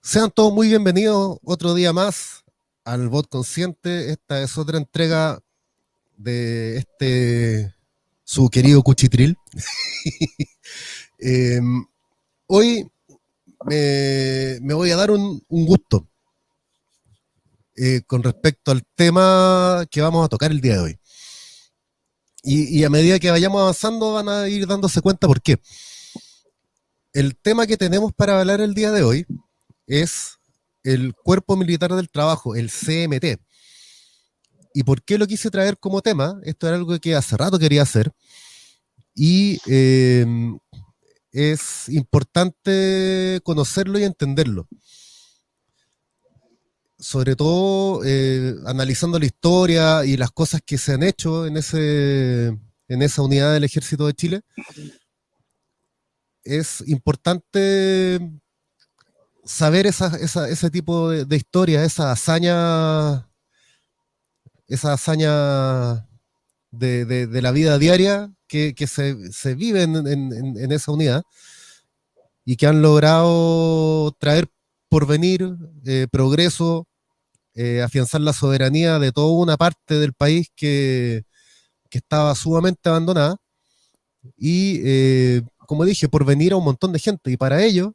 Sean todos muy bienvenidos otro día más al Bot Consciente. Esta es otra entrega de su querido Cuchitril. Eh, Hoy me voy a dar un gusto con respecto al tema que vamos a tocar el día de hoy. Y a medida que vayamos avanzando van a ir dándose cuenta por qué. El tema que tenemos para hablar el día de hoy es el Cuerpo Militar del Trabajo, el CMT. ¿Y por qué lo quise traer como tema? Esto era algo que hace rato quería hacer y es importante conocerlo y entenderlo. Sobre todo analizando la historia y las cosas que se han hecho en esa unidad del Ejército de Chile. Es importante saber ese tipo de historia, esa hazaña de la vida diaria que se vive en esa unidad y que han logrado traer porvenir, progreso, afianzar la soberanía de toda una parte del país que estaba sumamente abandonada y, como dije, porvenir a un montón de gente. Y para ello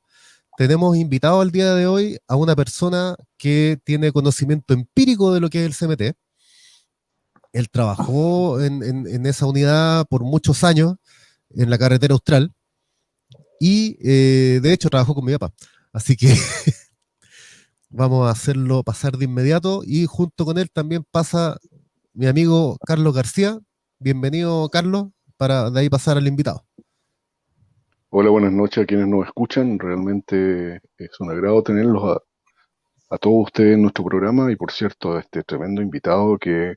tenemos invitado al día de hoy a una persona que tiene conocimiento empírico de lo que es el CMT. Él trabajó en esa unidad por muchos años en la carretera austral y de hecho trabajó con mi papá. Así que vamos a hacerlo pasar de inmediato y junto con él también pasa mi amigo Carlos García. Bienvenido, Carlos, para de ahí pasar al invitado. Hola, buenas noches a quienes nos escuchan. Realmente es un agrado tenerlos a todos ustedes en nuestro programa y, por cierto, a este tremendo invitado que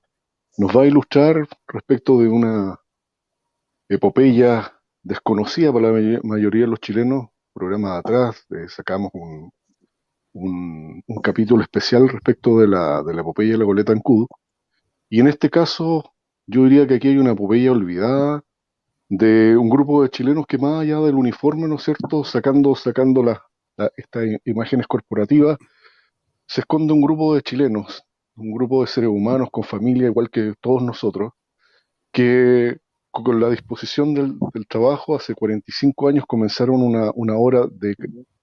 nos va a ilustrar respecto de una epopeya desconocida para la mayoría de los chilenos. Programas atrás sacamos un capítulo especial respecto de la epopeya de la Goleta Ancud. Y en este caso, yo diría que aquí hay una epopeya olvidada de un grupo de chilenos que, más allá del uniforme, ¿no es cierto?, sacando estas imágenes corporativas, se esconde un grupo de chilenos, un grupo de seres humanos con familia igual que todos nosotros, que con la disposición del trabajo hace 45 años comenzaron una obra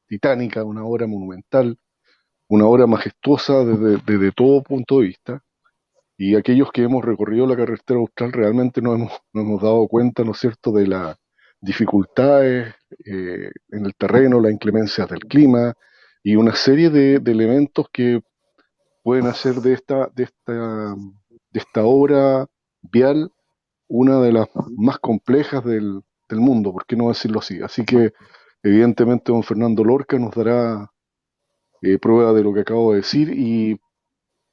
titánica, una obra monumental, una obra majestuosa desde todo punto de vista. Y aquellos que hemos recorrido la carretera austral realmente nos hemos dado cuenta, ¿no es cierto?, de las dificultades en el terreno, las inclemencias del clima y una serie de elementos que pueden hacer de esta obra vial una de las más complejas del mundo, ¿por qué no decirlo así? Así que, evidentemente, don Fernando Lorca nos dará prueba de lo que acabo de decir y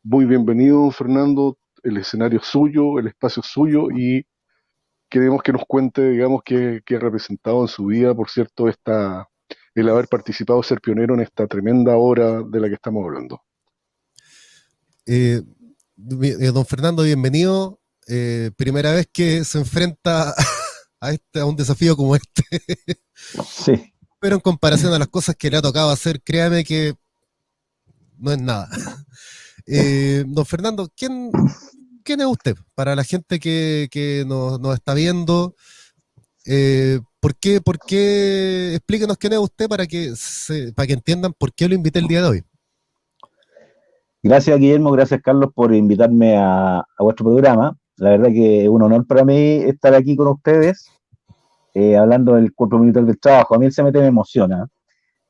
muy bienvenido, don Fernando. El escenario es suyo, el espacio es suyo y queremos que nos cuente, digamos, qué ha representado en su vida, por cierto, el haber participado, ser pionero en esta tremenda obra de la que estamos hablando. Don Fernando, bienvenido. Primera vez que se enfrenta a un desafío como este. Sí. Pero en comparación a las cosas que le ha tocado hacer, créame que no es nada. Don Fernando, ¿quién es usted? Para la gente que nos está viendo, ¿por qué? Explíquenos quién es usted para que entiendan por qué lo invité el día de hoy. Gracias, Guillermo, gracias, Carlos, por invitarme a vuestro programa. La verdad que es un honor para mí estar aquí con ustedes, hablando del Cuerpo Militar del Trabajo. A mí el CMT me emociona,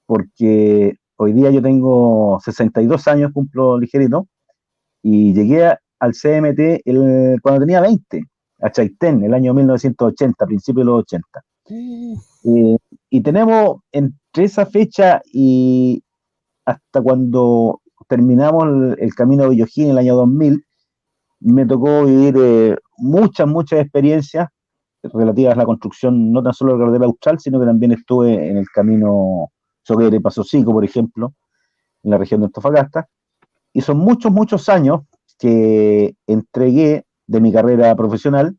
porque hoy día yo tengo 62 años, cumplo ligerito, y llegué al CMT cuando tenía 20, a Chaitén, el año 1980, principios de los 80. Y tenemos entre esa fecha y hasta cuando terminamos el camino de Villojín en el año 2000, me tocó vivir muchas experiencias relativas a la construcción, no tan solo de la carretera austral, sino que también estuve en el camino Soquere Paso Seco, por ejemplo, en la región de Antofagasta, y son muchos años que entregué de mi carrera profesional,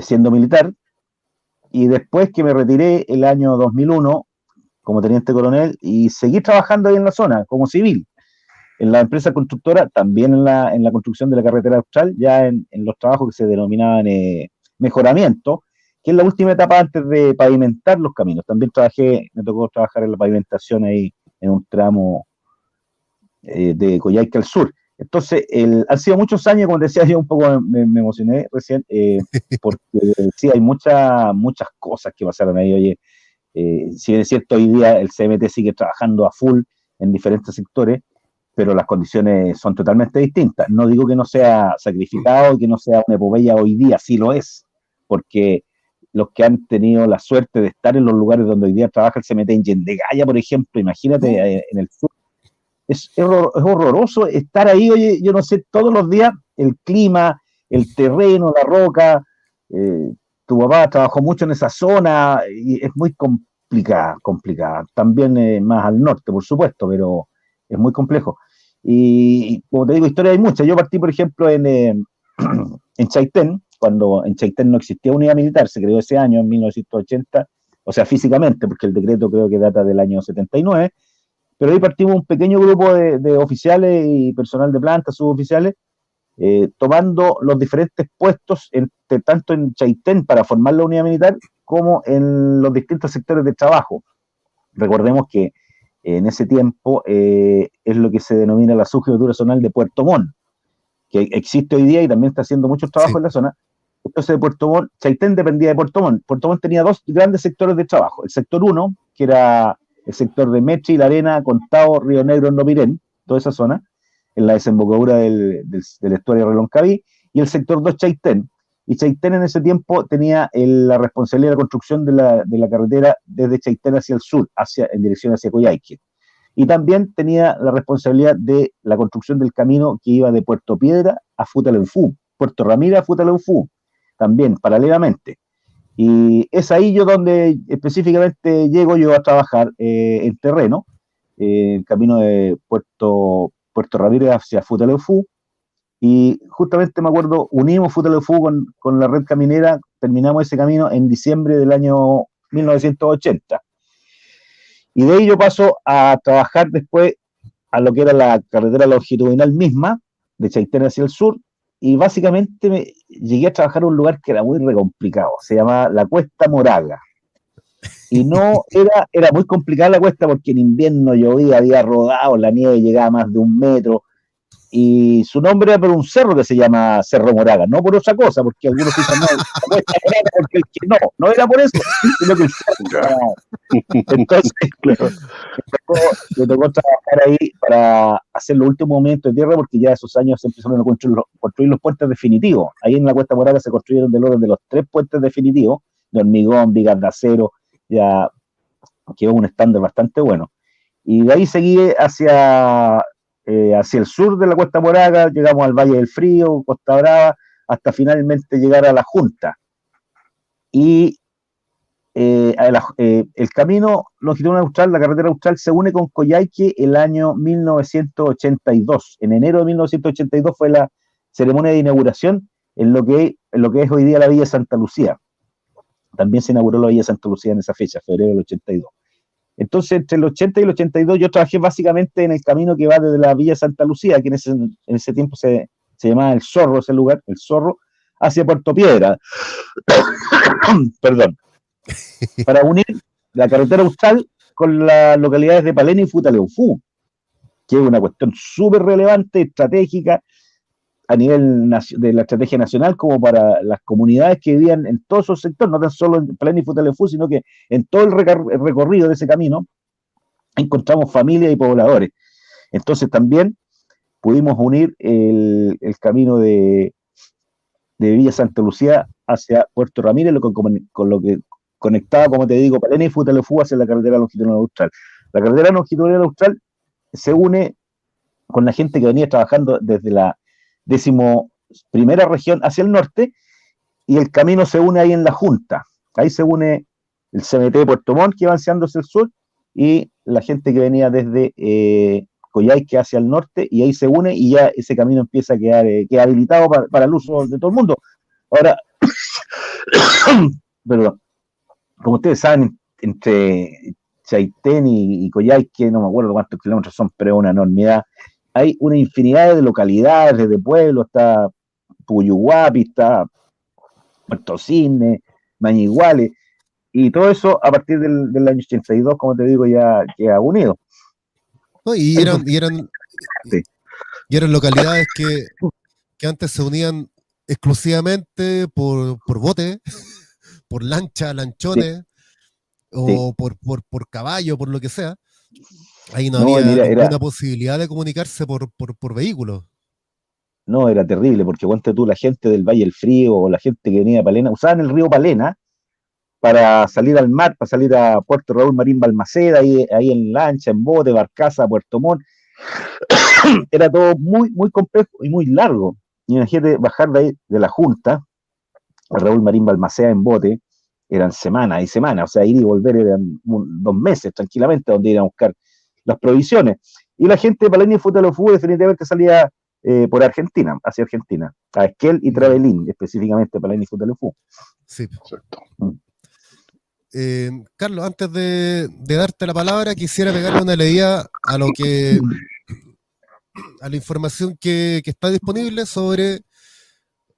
siendo militar, y después que me retiré el año 2001, como teniente coronel y seguí trabajando ahí en la zona como civil. En la empresa constructora, también en la construcción de la carretera austral, ya en los trabajos que se denominaban mejoramiento, que es la última etapa antes de pavimentar los caminos. También me tocó trabajar en la pavimentación ahí en un tramo de Coyhaique al sur. Entonces, han sido muchos años, como decía yo, un poco me emocioné recién, porque sí, hay muchas cosas que pasaron ahí. Oye, si bien es cierto, hoy día el CMT sigue trabajando a full en diferentes sectores, pero las condiciones son totalmente distintas. No digo que no sea sacrificado, que no sea una epopeya hoy día, sí lo es, porque los que han tenido la suerte de estar en los lugares donde hoy día trabaja el CMT en Yendegaya, por ejemplo, imagínate, en el sur, es horroroso estar ahí. Oye, yo no sé, todos los días el clima, el terreno, la roca, tu papá trabajó mucho en esa zona y es muy complicada. También más al norte, por supuesto, pero es muy complejo. Y como te digo, historia hay muchas. Yo partí, por ejemplo, en Chaitén, cuando en Chaitén no existía unidad militar, se creó ese año, en 1980, o sea, físicamente, porque el decreto creo que data del año 79, pero ahí partimos un pequeño grupo de oficiales y personal de planta, suboficiales, tomando los diferentes puestos, tanto en Chaitén para formar la unidad militar, como en los distintos sectores de trabajo. Recordemos que en ese tiempo es lo que se denomina la subjefatura zonal de Puerto Montt, que existe hoy día y también está haciendo muchos trabajos en la zona. Entonces, de Puerto Montt, Chaitén dependía de Puerto Montt. Puerto Montt tenía dos grandes sectores de trabajo. El sector 1, que era el sector de Mechi, La Arena, Contao, Río Negro, Nopirén, toda esa zona, en la desembocadura del estuario Reloncaví, y el sector 2, Chaitén. Y Chaitén en ese tiempo tenía la responsabilidad de la construcción de la carretera desde Chaitén hacia el sur, en dirección hacia Coyhaique. Y también tenía la responsabilidad de la construcción del camino que iba de Puerto Piedra a Futaleufú, Puerto Ramírez a Futaleufú, también paralelamente. Y es ahí yo donde específicamente llego yo a trabajar en terreno, el camino de Puerto Ramírez hacia Futaleufú, y justamente me acuerdo, unimos Futaleufú con la red caminera, terminamos ese camino en diciembre del año 1980. Y de ahí yo paso a trabajar después a lo que era la carretera longitudinal misma, de Chaitén hacia el sur, y básicamente llegué a trabajar en un lugar que era muy complicado, se llamaba la Cuesta Moraga. Y no era muy complicada la cuesta porque en invierno llovía, había rodado, la nieve llegaba a más de 1 metro, y su nombre era por un cerro que se llama Cerro Moraga, no por otra cosa, porque algunos dicen, no, porque el que no era por eso, sino que el cerro. Entonces, claro, me tocó trabajar ahí para hacer los últimos movimientos de tierra, porque ya esos años se empezaron a construir los puentes definitivos. Ahí en la Cuesta Moraga se construyeron del orden de los 3 puentes definitivos, de hormigón, vigas de acero, ya quedó un estándar bastante bueno. Y de ahí seguí hacia el sur de la Cuesta Moraga, llegamos al Valle del Frío, Costa Brava, hasta finalmente llegar a la Junta. Y el camino longitudinal austral, la carretera austral, se une con Coyhaique el año 1982. En enero de 1982 fue la ceremonia de inauguración en lo que es hoy día la Villa Santa Lucía. También se inauguró la Villa Santa Lucía en esa fecha, febrero del 82. Entonces, entre el 80 y el 82 yo trabajé básicamente en el camino que va desde la Villa Santa Lucía, que en ese tiempo se llamaba El Zorro, ese lugar, El Zorro, hacia Puerto Piedra. Perdón. Para unir la carretera austral con las localidades de Palena y Futaleufú, que es una cuestión súper relevante, estratégica, a nivel de la estrategia nacional, como para las comunidades que vivían en todos esos sectores, no tan solo en Palena y Futaleufú, sino que en todo el recorrido de ese camino encontramos familias y pobladores. Entonces también pudimos unir el camino de Villa Santa Lucía hacia Puerto Ramírez, con lo que conectaba, como te digo, Palena y Futaleufú hacia la carretera longitudinal austral. La carretera longitudinal austral se une con la gente que venía trabajando desde la 11ª región hacia el norte, y el camino se une ahí en la Junta. Ahí se une el CMT de Puerto Montt, que va avanzando hacia el sur, y la gente que venía desde Coyhaique hacia el norte, y ahí se une, y ya ese camino empieza a queda habilitado para el uso de todo el mundo. Ahora, perdón, como ustedes saben, entre Chaitén y Coyhaique, no me acuerdo cuántos kilómetros son, pero es una enormidad. Hay una infinidad de localidades, de pueblos, está Puyuhuapi, está Puerto Cisne, Mañiguale, y todo eso a partir del año 82, como te digo, ya queda unido. ¿no? Eso sí, Y eran localidades que antes se unían exclusivamente por bote, por lancha, sí, lanchones, sí. o por caballo, por lo que sea. Ahí no No, había mira, ninguna posibilidad de comunicarse por vehículos. no, era terrible, porque cuenta tú, la gente del Valle del Frío o la gente que venía de Palena, usaban el río Palena para salir al mar, para salir a Puerto Raúl Marín Balmaceda, ahí en lancha, en bote, barcaza, Puerto Montt. Era todo muy, muy complejo y muy largo. Imagínate bajar de ahí, de la Junta, a Raúl Marín Balmaceda en bote, eran semanas y semanas, o sea, ir y volver eran 2 meses tranquilamente, donde ir a buscar las provisiones. Y la gente de Palenia y Futalofu definitivamente salía por Argentina, hacia Argentina, a Esquel y Ya, Travelín, específicamente Palenia y Futalofu. sí. Exacto. Carlos, antes de darte la palabra, quisiera pegarle una leída a la información que está disponible sobre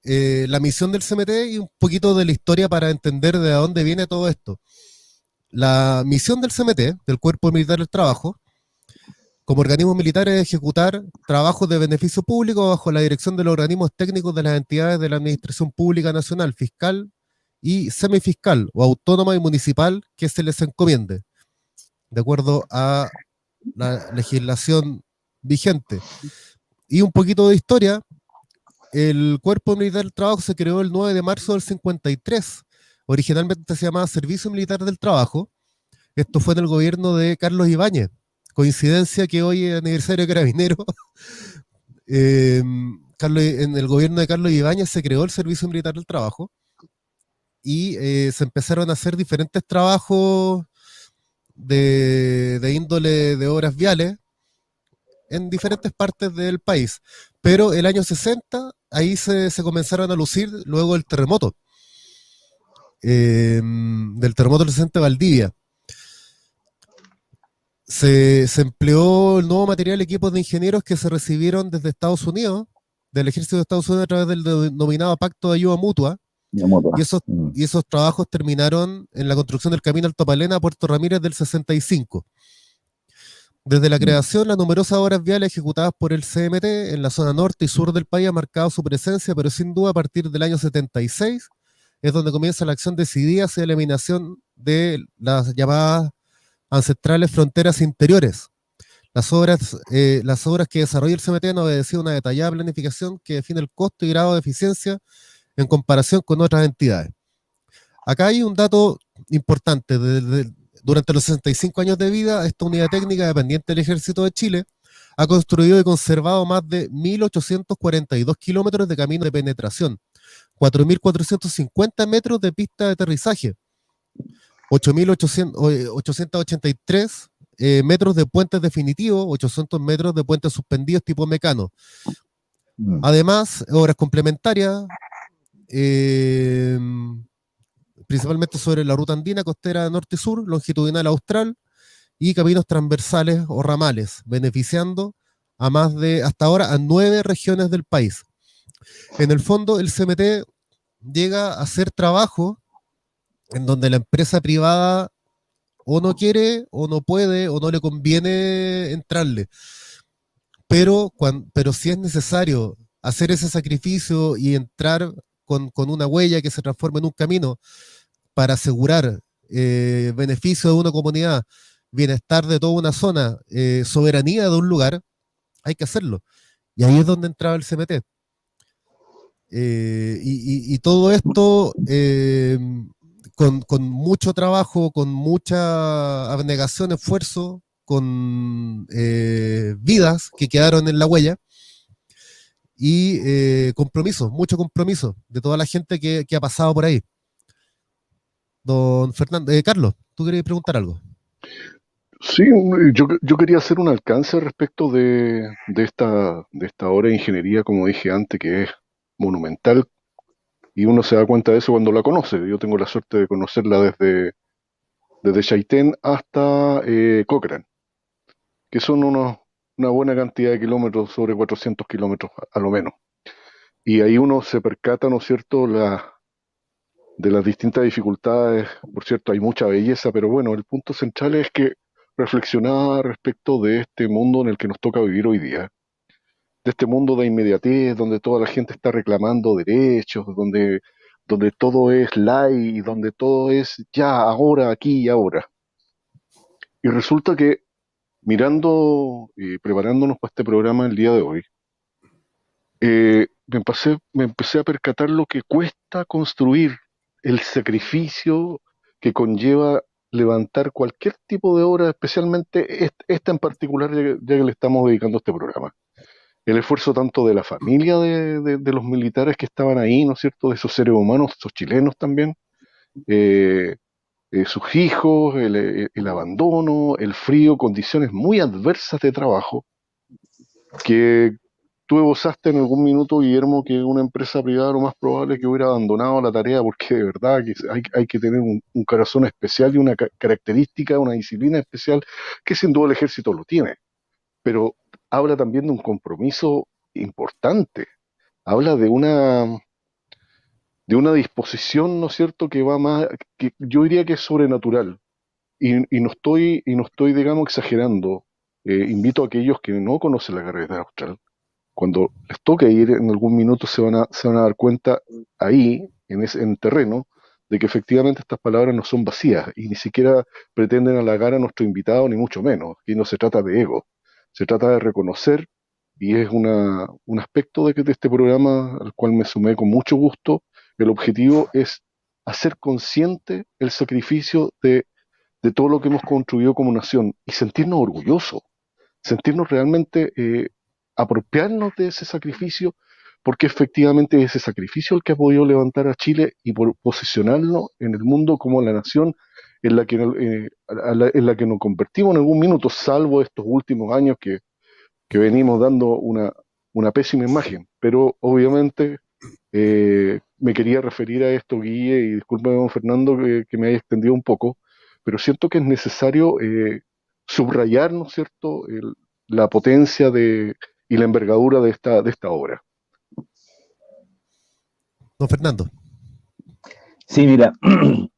la misión del CMT y un poquito de la historia para entender de dónde viene todo esto. La misión del CMT, del Cuerpo Militar del Trabajo, como organismo militar es ejecutar trabajos de beneficio público bajo la dirección de los organismos técnicos de las entidades de la Administración Pública Nacional, fiscal y semifiscal o autónoma y municipal que se les encomiende, de acuerdo a la legislación vigente. Y un poquito de historia, el Cuerpo Militar del Trabajo se creó el 9 de marzo del 53. Originalmente se llamaba Servicio Militar del Trabajo. Esto fue en el gobierno de Carlos Ibáñez. Coincidencia que hoy es aniversario de Carabineros. En el gobierno de Carlos Ibáñez se creó el Servicio Militar del Trabajo y se empezaron a hacer diferentes trabajos de índole de obras viales en diferentes partes del país. Pero el año 60, ahí se comenzaron a lucir luego del terremoto del 60 de Valdivia. Se empleó el nuevo material, equipos de ingenieros que se recibieron desde Estados Unidos, del ejército de Estados Unidos a través del denominado Pacto de Ayuda Mutua, y esos trabajos terminaron en la construcción del camino Alto Palena a Puerto Ramírez del 65. Desde la creación, las numerosas obras viales ejecutadas por el CMT en la zona norte y sur del país han marcado su presencia, pero sin duda a partir del año 76 es donde comienza la acción decidida hacia la eliminación de las llamadas ancestrales fronteras interiores. Las obras que desarrolla el CMT han obedecido una detallada planificación que define el costo y grado de eficiencia en comparación con otras entidades. Acá hay un dato importante. Durante los 65 años de vida, esta unidad técnica dependiente del Ejército de Chile ha construido y conservado más de 1.842 kilómetros de camino de penetración, 4.450 metros de pista de aterrizaje, 8.883 metros de puentes definitivos, 800 metros de puentes suspendidos tipo mecano. Además, obras complementarias, principalmente sobre la ruta andina, costera norte-sur, longitudinal austral y caminos transversales o ramales, beneficiando a hasta ahora, a 9 regiones del país. En el fondo, el CMT llega a hacer trabajo en donde la empresa privada o no quiere, o no puede, o no le conviene entrarle. Pero si es necesario hacer ese sacrificio y entrar con una huella que se transforme en un camino para asegurar beneficio de una comunidad, bienestar de toda una zona, soberanía de un lugar, hay que hacerlo. Y ahí es donde entraba el CMT. Y todo esto con mucho trabajo, con mucha abnegación, esfuerzo, con vidas que quedaron en la huella y compromiso, mucho compromiso de toda la gente que ha pasado por ahí. Don Fernando, Carlos, tú querías preguntar algo. Sí, yo quería hacer un alcance respecto de esta obra de ingeniería, como dije antes, que es monumental, y uno se da cuenta de eso cuando la conoce. Yo tengo la suerte de conocerla desde Chaitén hasta Cochrane, que son una buena cantidad de kilómetros, sobre 400 kilómetros a lo menos. Y ahí uno se percata, ¿no es cierto?, de las distintas dificultades. Por cierto, hay mucha belleza, pero bueno, el punto central es que reflexionaba respecto de este mundo en el que nos toca vivir hoy día, de este mundo de inmediatez, donde toda la gente está reclamando derechos, donde todo es y donde todo es ya, ahora, aquí y ahora. Y resulta que mirando y preparándonos para este programa el día de hoy, me empecé a percatar lo que cuesta construir, el sacrificio que conlleva levantar cualquier tipo de obra, especialmente esta en particular, ya que le estamos dedicando a este programa. El esfuerzo tanto de la familia de los militares que estaban ahí, ¿no es cierto?, de esos seres humanos, esos chilenos también, eh, sus hijos, el abandono, el frío, condiciones muy adversas de trabajo, que tú esbozaste en algún minuto, Guillermo, que una empresa privada lo más probable es que hubiera abandonado la tarea, porque de verdad que hay que tener un corazón especial y una característica, una disciplina especial, que sin duda el ejército lo tiene, pero habla también de un compromiso importante, habla de una disposición, ¿no es cierto?, que va más, que yo diría que es sobrenatural, y no estoy, digamos, exagerando. Invito a aquellos que no conocen la carrera austral, cuando les toque ir en algún minuto se van a dar cuenta ahí, en terreno, de que efectivamente estas palabras no son vacías y ni siquiera pretenden halagar a nuestro invitado, ni mucho menos. Aquí no se trata de ego, se trata de reconocer, y es un aspecto de este programa al cual me sumé con mucho gusto. El objetivo es hacer consciente el sacrificio de todo lo que hemos construido como nación y sentirnos orgullosos, sentirnos realmente, apropiarnos de ese sacrificio, porque efectivamente es ese sacrificio el que ha podido levantar a Chile y por posicionarnos en el mundo como la nación en la que nos convertimos en algún minuto, salvo estos últimos años que venimos dando una pésima imagen. Pero obviamente me quería referir a esto, Guille, y discúlpame, don Fernando, que me haya extendido un poco, pero siento que es necesario subrayar, ¿no es cierto?, la potencia y la envergadura de esta obra. Don Fernando. Sí, mira,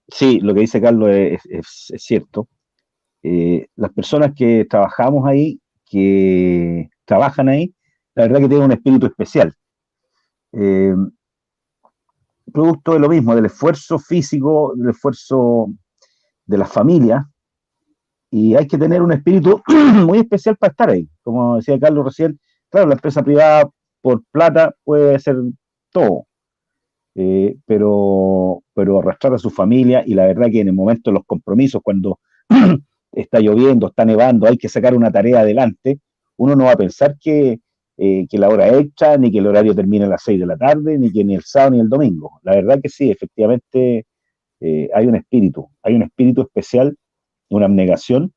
sí, lo que dice Carlos es cierto. Las personas que trabajamos ahí, que trabajan ahí, la verdad que tienen un espíritu especial. Eh, Producto de lo mismo, del esfuerzo físico, del esfuerzo de las familias, y hay que tener un espíritu muy especial para estar ahí. Como decía Carlos recién, claro, la empresa privada por plata puede hacer todo, pero arrastrar a su familia, y la verdad que en el momento de los compromisos, cuando está lloviendo, está nevando, hay que sacar una tarea adelante, uno no va a pensar que la hora extra, ni que el horario termine a las 6 de la tarde, ni que ni el sábado ni el domingo. La verdad que sí, efectivamente, hay un espíritu especial, una abnegación,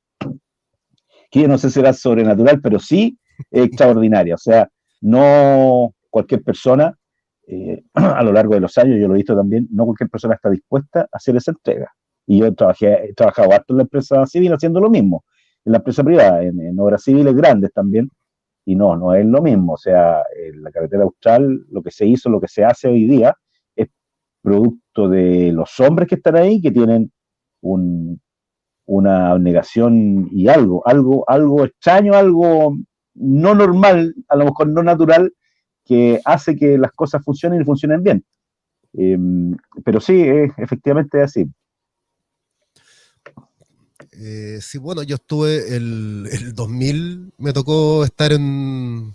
que no sé si será sobrenatural, pero sí extraordinaria. O sea, no cualquier persona, a lo largo de los años, yo lo he visto también, no cualquier persona está dispuesta a hacer esa entrega. Y yo he trabajado harto en la empresa civil haciendo lo mismo, en la empresa privada, en obras civiles grandes también, y no es lo mismo. O sea, en la carretera austral, lo que se hizo, lo que se hace hoy día, es producto de los hombres que están ahí, que tienen una abnegación y algo extraño, algo no normal, a lo mejor no natural, que hace que las cosas funcionen y funcionen bien. Eh, pero sí, efectivamente es así. Sí, bueno, yo estuve el 2000, me tocó estar en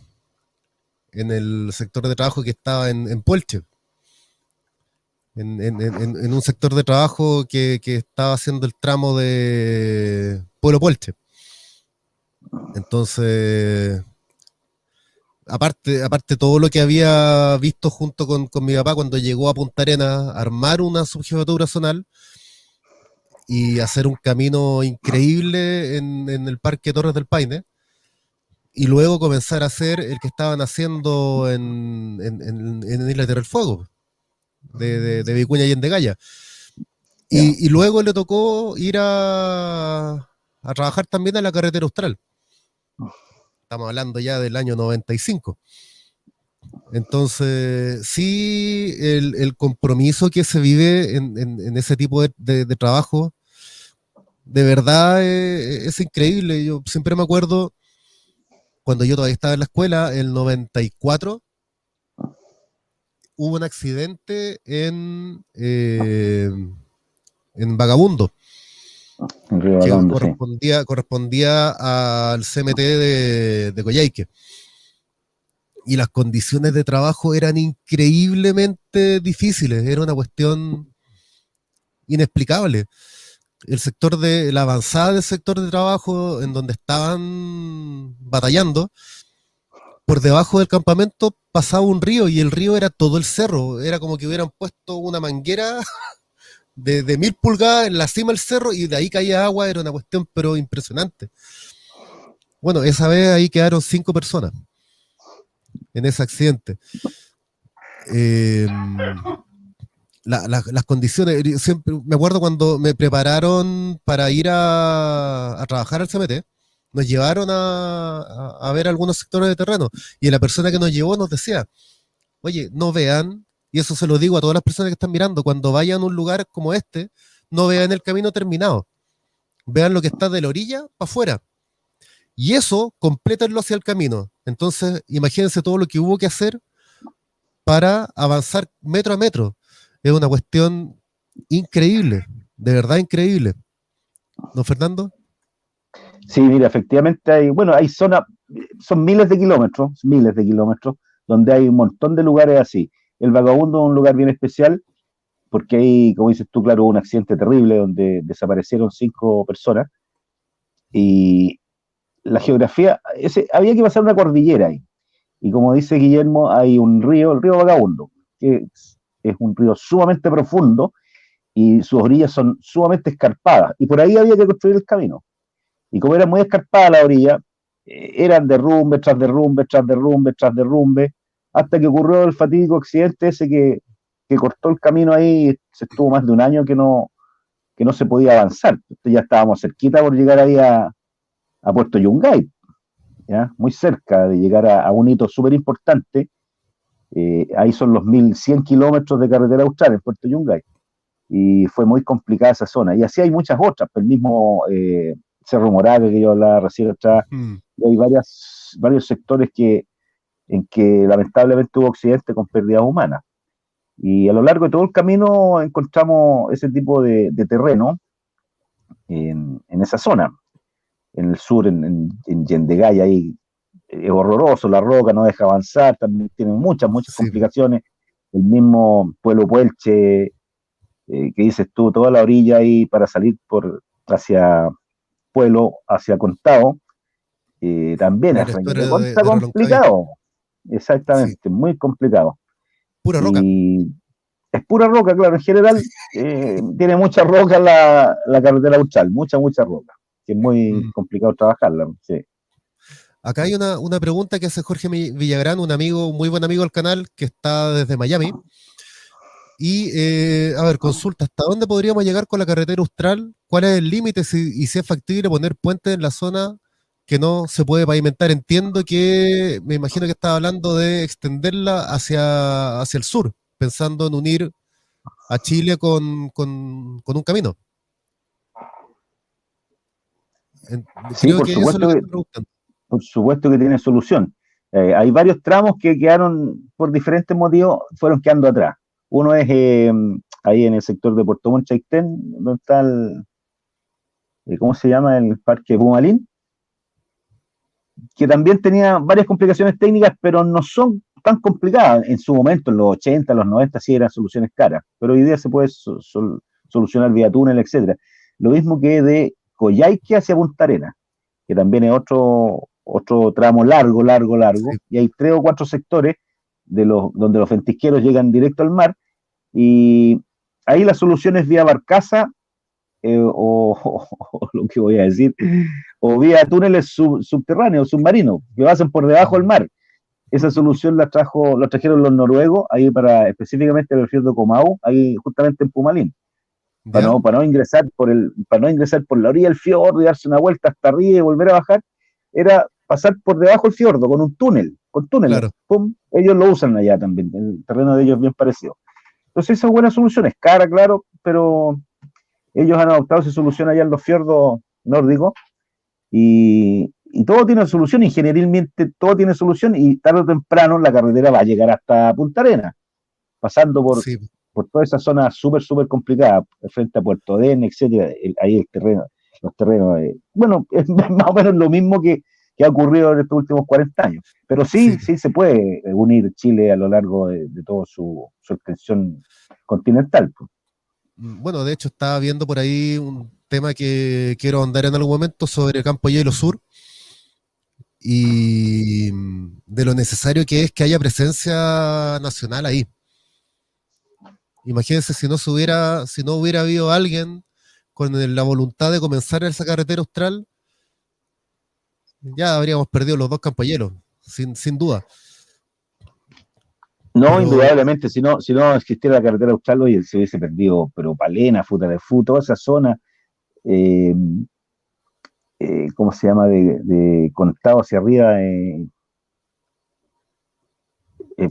el sector de trabajo que estaba en Puelche, en un sector de trabajo que estaba haciendo el tramo de Pueblo Puelche. Entonces, aparte todo lo que había visto junto con mi papá cuando llegó a Punta Arenas, armar una subjefatura zonal y hacer un camino increíble en el Parque Torres del Paine, y luego comenzar a hacer el que estaban haciendo en Isla Tierra del Fuego, de Vicuña y en de Gaya. Y luego le tocó ir a trabajar también a la carretera austral. Estamos hablando ya del año 95. Entonces, sí, el compromiso que se vive en ese tipo de trabajo, de verdad es increíble. Yo siempre me acuerdo cuando yo todavía estaba en la escuela, el 94, hubo un accidente en Vagabundo, En Río que Bacaundo, sí. correspondía al CMT de Coyhaique. Y las condiciones de trabajo eran increíblemente difíciles, era una cuestión inexplicable. La avanzada del sector de trabajo en donde estaban batallando, por debajo del campamento pasaba un río y el río era todo el cerro, era como que hubieran puesto una manguera de 1000 pulgadas en la cima del cerro y de ahí caía agua, era una cuestión pero impresionante. Bueno, esa vez ahí quedaron 5 personas en ese accidente. Las condiciones, siempre me acuerdo cuando me prepararon para ir a trabajar al CMT, nos llevaron a ver algunos sectores de terreno y la persona que nos llevó nos decía, oye, no vean, y eso se lo digo a todas las personas que están mirando, cuando vayan a un lugar como este, no vean el camino terminado, vean lo que está de la orilla para afuera, y eso, complétenlo hacia el camino. Entonces, imagínense todo lo que hubo que hacer para avanzar metro a metro. Es una cuestión increíble, de verdad increíble. ¿Don Fernando? Sí, mira, efectivamente hay zonas, son miles de kilómetros, donde hay un montón de lugares así. El Vagabundo es un lugar bien especial porque hay, como dices tú, claro, hubo un accidente terrible donde desaparecieron 5 personas y la geografía, había que pasar una cordillera ahí. Y como dice Guillermo, hay un río, el río Vagabundo, que es un río sumamente profundo y sus orillas son sumamente escarpadas. Y por ahí había que construir el camino. Y como era muy escarpada la orilla, eran derrumbe tras derrumbe, tras derrumbe, tras derrumbe, hasta que ocurrió el fatídico accidente ese que cortó el camino ahí. Se estuvo más de un año que no se podía avanzar. Entonces ya estábamos cerquita por llegar ahí a Puerto Yungay, ¿ya? Muy cerca de llegar a un hito súper importante. Ahí son los 1100 kilómetros de carretera austral en Puerto Yungay. Y fue muy complicada esa zona. Y así hay muchas otras, el mismo Cerro Moraga que yo hablaba recién atrás, y hay varios sectores en que lamentablemente hubo accidentes con pérdidas humanas. Y a lo largo de todo el camino encontramos ese tipo de terreno en esa zona. En el sur, en Yendegay, ahí es horroroso, la roca no deja avanzar, también tiene muchas Sí. complicaciones. El mismo Pueblo Puelche, que dices tú, toda la orilla ahí para salir hacia Pueblo, hacia Contao, también es recontra complicado. Exactamente, sí. Muy complicado. Pura roca. Y es pura roca, claro, en general tiene mucha roca la carretera austral, mucha roca, que es muy complicado trabajarla. Sí. Acá hay una pregunta que hace Jorge Villagrán, un muy buen amigo del canal, que está desde Miami. Y, a ver, consulta, ¿hasta dónde podríamos llegar con la carretera austral? ¿Cuál es el límite y si es factible poner puentes en la zona que no se puede pavimentar? Entiendo que, me imagino que estaba hablando de extenderla hacia el sur, pensando en unir a Chile con un camino. Sí, Creo que eso es lo que estoy preguntando. Por supuesto que tiene solución. Hay varios tramos que quedaron, por diferentes motivos, fueron quedando atrás. Uno es ahí en el sector de Puerto Montt, Chaitén, donde está ¿cómo se llama? El Parque Pumalín, que también tenía varias complicaciones técnicas, pero no son tan complicadas. En su momento, en los 80, los 90, sí eran soluciones caras, pero hoy día se puede solucionar vía túnel, etcétera. Lo mismo que de Coyhaique hacia Punta Arenas, que también es otro tramo largo, sí. Y hay 3 o 4 sectores donde los ventisqueros llegan directo al mar, y ahí la solución es vía barcaza, o lo que voy a decir, o vía túneles subterráneos, submarinos, que pasan por debajo del mar. Esa solución la trajeron los noruegos, ahí específicamente en el fiordo de Comau, ahí justamente en Pumalín. ¿Ya? para no ingresar por la orilla del fiordo y darse una vuelta hasta arriba y volver a bajar, era pasar por debajo del fiordo con túneles, Claro. pum, ellos lo usan allá también, el terreno de ellos es bien parecido. Entonces esa es buena solución, es cara, claro, pero ellos han adoptado esa solución allá en los fiordos nórdicos y todo tiene solución, ingenierilmente todo tiene solución y tarde o temprano la carretera va a llegar hasta Punta Arenas, pasando Sí, por toda esa zona súper, súper complicada, frente a Puerto Den, etcétera, ahí el terreno, los terrenos, bueno, es más o menos lo mismo que ha ocurrido en estos últimos 40 años. Pero sí, sí. sí se puede unir Chile a lo largo de toda su extensión continental. Pues. Bueno, de hecho estaba viendo por ahí un tema que quiero andar en algún momento sobre Campo Hielo Sur y de lo necesario que es que haya presencia nacional ahí. Imagínense si no hubiera habido alguien con la voluntad de comenzar esa carretera austral, ya habríamos perdido los dos campos sin duda. No, Pero indudablemente, si no existiera la carretera austral, hoy se hubiese perdido, pero Palena, Futa de Fu, toda esa zona, eh, ¿cómo se llama?, de conectado hacia arriba,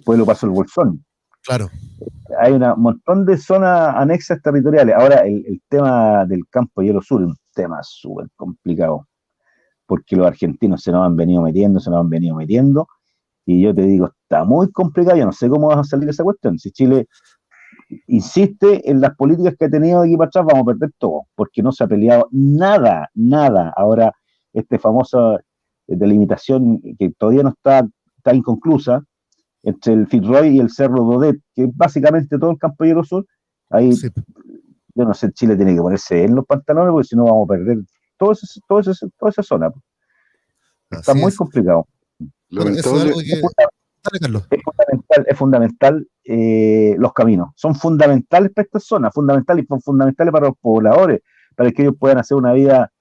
Pueblo Paso del Bolsón. claro, Hay un montón de zonas anexas territoriales. Ahora, el tema del campo hielo sur es un tema súper complicado, porque los argentinos se nos han venido metiendo, y yo te digo, está muy complicado, yo no sé cómo va a salir esa cuestión. Si Chile insiste en las políticas que ha tenido de aquí para atrás, vamos a perder todo, porque no se ha peleado nada, nada. Ahora, esta famosa delimitación que todavía no está inconclusa, entre el Fitzroy y el Cerro Dodet, que es básicamente todo el campo Hielo Sur, ahí sí, yo no sé, Chile tiene que ponerse en los pantalones porque si no vamos a perder toda esa zona. Está así muy es. complicado. Bueno, eso es Lamentable, algo que... Dale, Carlos. Es fundamental los caminos. Son fundamentales para esta zona, fundamentales y son fundamentales para los pobladores, para que ellos puedan hacer una vida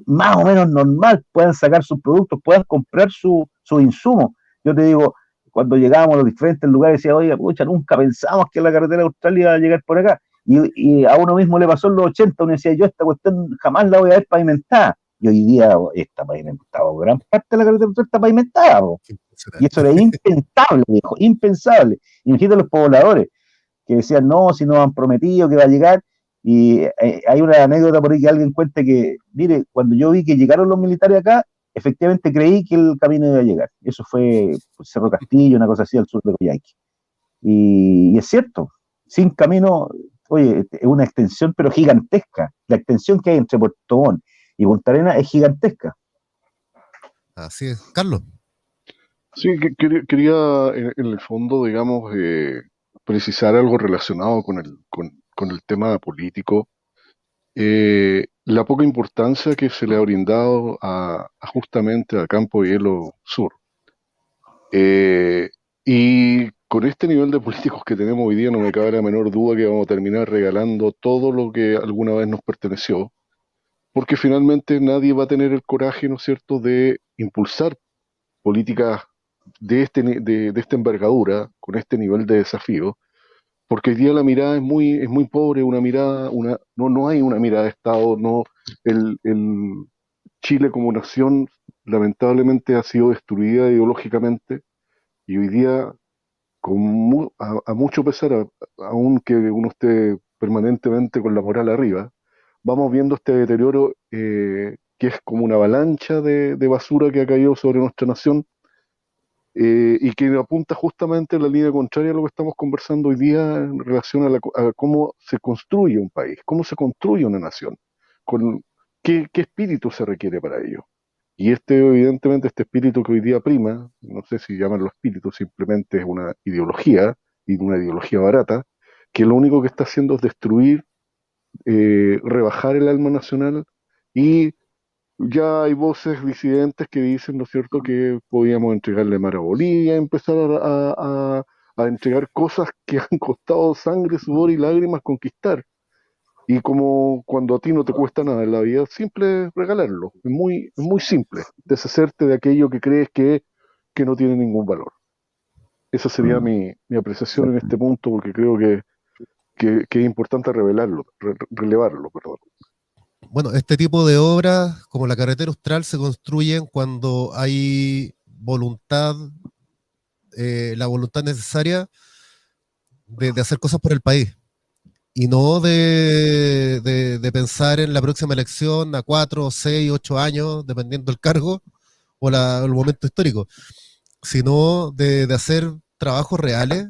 más o menos normal, puedan sacar sus productos, puedan comprar su insumo. Yo te digo, cuando llegábamos a los diferentes lugares, decía, oye, pucha, nunca pensamos que la carretera de Australia iba a llegar por acá. Y a uno mismo le pasó en los 80, uno decía, yo esta cuestión jamás la voy a ver pavimentada. Y hoy día está pavimentada, gran parte de la carretera está pavimentada. Po. Y eso era Impresionante. impensable, viejo, impensable. Imagínate los pobladores que decían, no, si nos han prometido que va a llegar. Y hay una anécdota por ahí que alguien cuenta que, mire, cuando yo vi que llegaron los militares acá, efectivamente creí que el camino iba a llegar. Eso fue Cerro Castillo, una cosa así al sur de Coyhaique. Y es cierto, sin camino, oye, es una extensión pero gigantesca. La extensión que hay entre Puerto Montt y Punta Arenas es gigantesca. Así es. Carlos. sí, quería en el fondo, digamos, precisar algo relacionado con el tema político. La poca importancia que se le ha brindado a justamente a Campo Hielo Sur. Eh, y con este nivel de políticos que tenemos hoy día, no me cabe la menor duda que vamos a terminar regalando todo lo que alguna vez nos perteneció, porque finalmente nadie va a tener el coraje, ¿no es cierto?, de impulsar políticas de esta envergadura, con este nivel de desafío, porque hoy día la mirada es muy pobre, una mirada, no hay una mirada de Estado, no, el Chile como nación lamentablemente ha sido destruida ideológicamente y hoy día, a mucho pesar, aunque uno esté permanentemente con la moral arriba, vamos viendo este deterioro que es como una avalancha de basura que ha caído sobre nuestra nación y que apunta justamente en la línea contraria a lo que estamos conversando hoy día en relación a cómo se construye un país, cómo se construye una nación, con qué espíritu se requiere para ello. Y evidentemente, este espíritu que hoy día prima, no sé si llamarlo espíritu, simplemente es una ideología, y una ideología barata, que lo único que está haciendo es destruir, rebajar el alma nacional y ya hay voces disidentes que dicen, ¿no es cierto?, que podíamos entregarle mar a Bolivia, empezar a entregar cosas que han costado sangre, sudor y lágrimas conquistar. Y como cuando a ti no te cuesta nada en la vida, simple regalarlo. Es muy simple, deshacerte de aquello que crees que no tiene ningún valor. Esa sería Mm, mi apreciación en exacto. este punto, porque creo que que es importante relevarlo, perdón. Bueno, este tipo de obras, como la carretera austral, se construyen cuando hay voluntad, la voluntad necesaria de hacer cosas por el país. Y no de pensar en la próxima elección a 4, 6, 8 años, dependiendo del cargo o el momento histórico, sino de hacer trabajos reales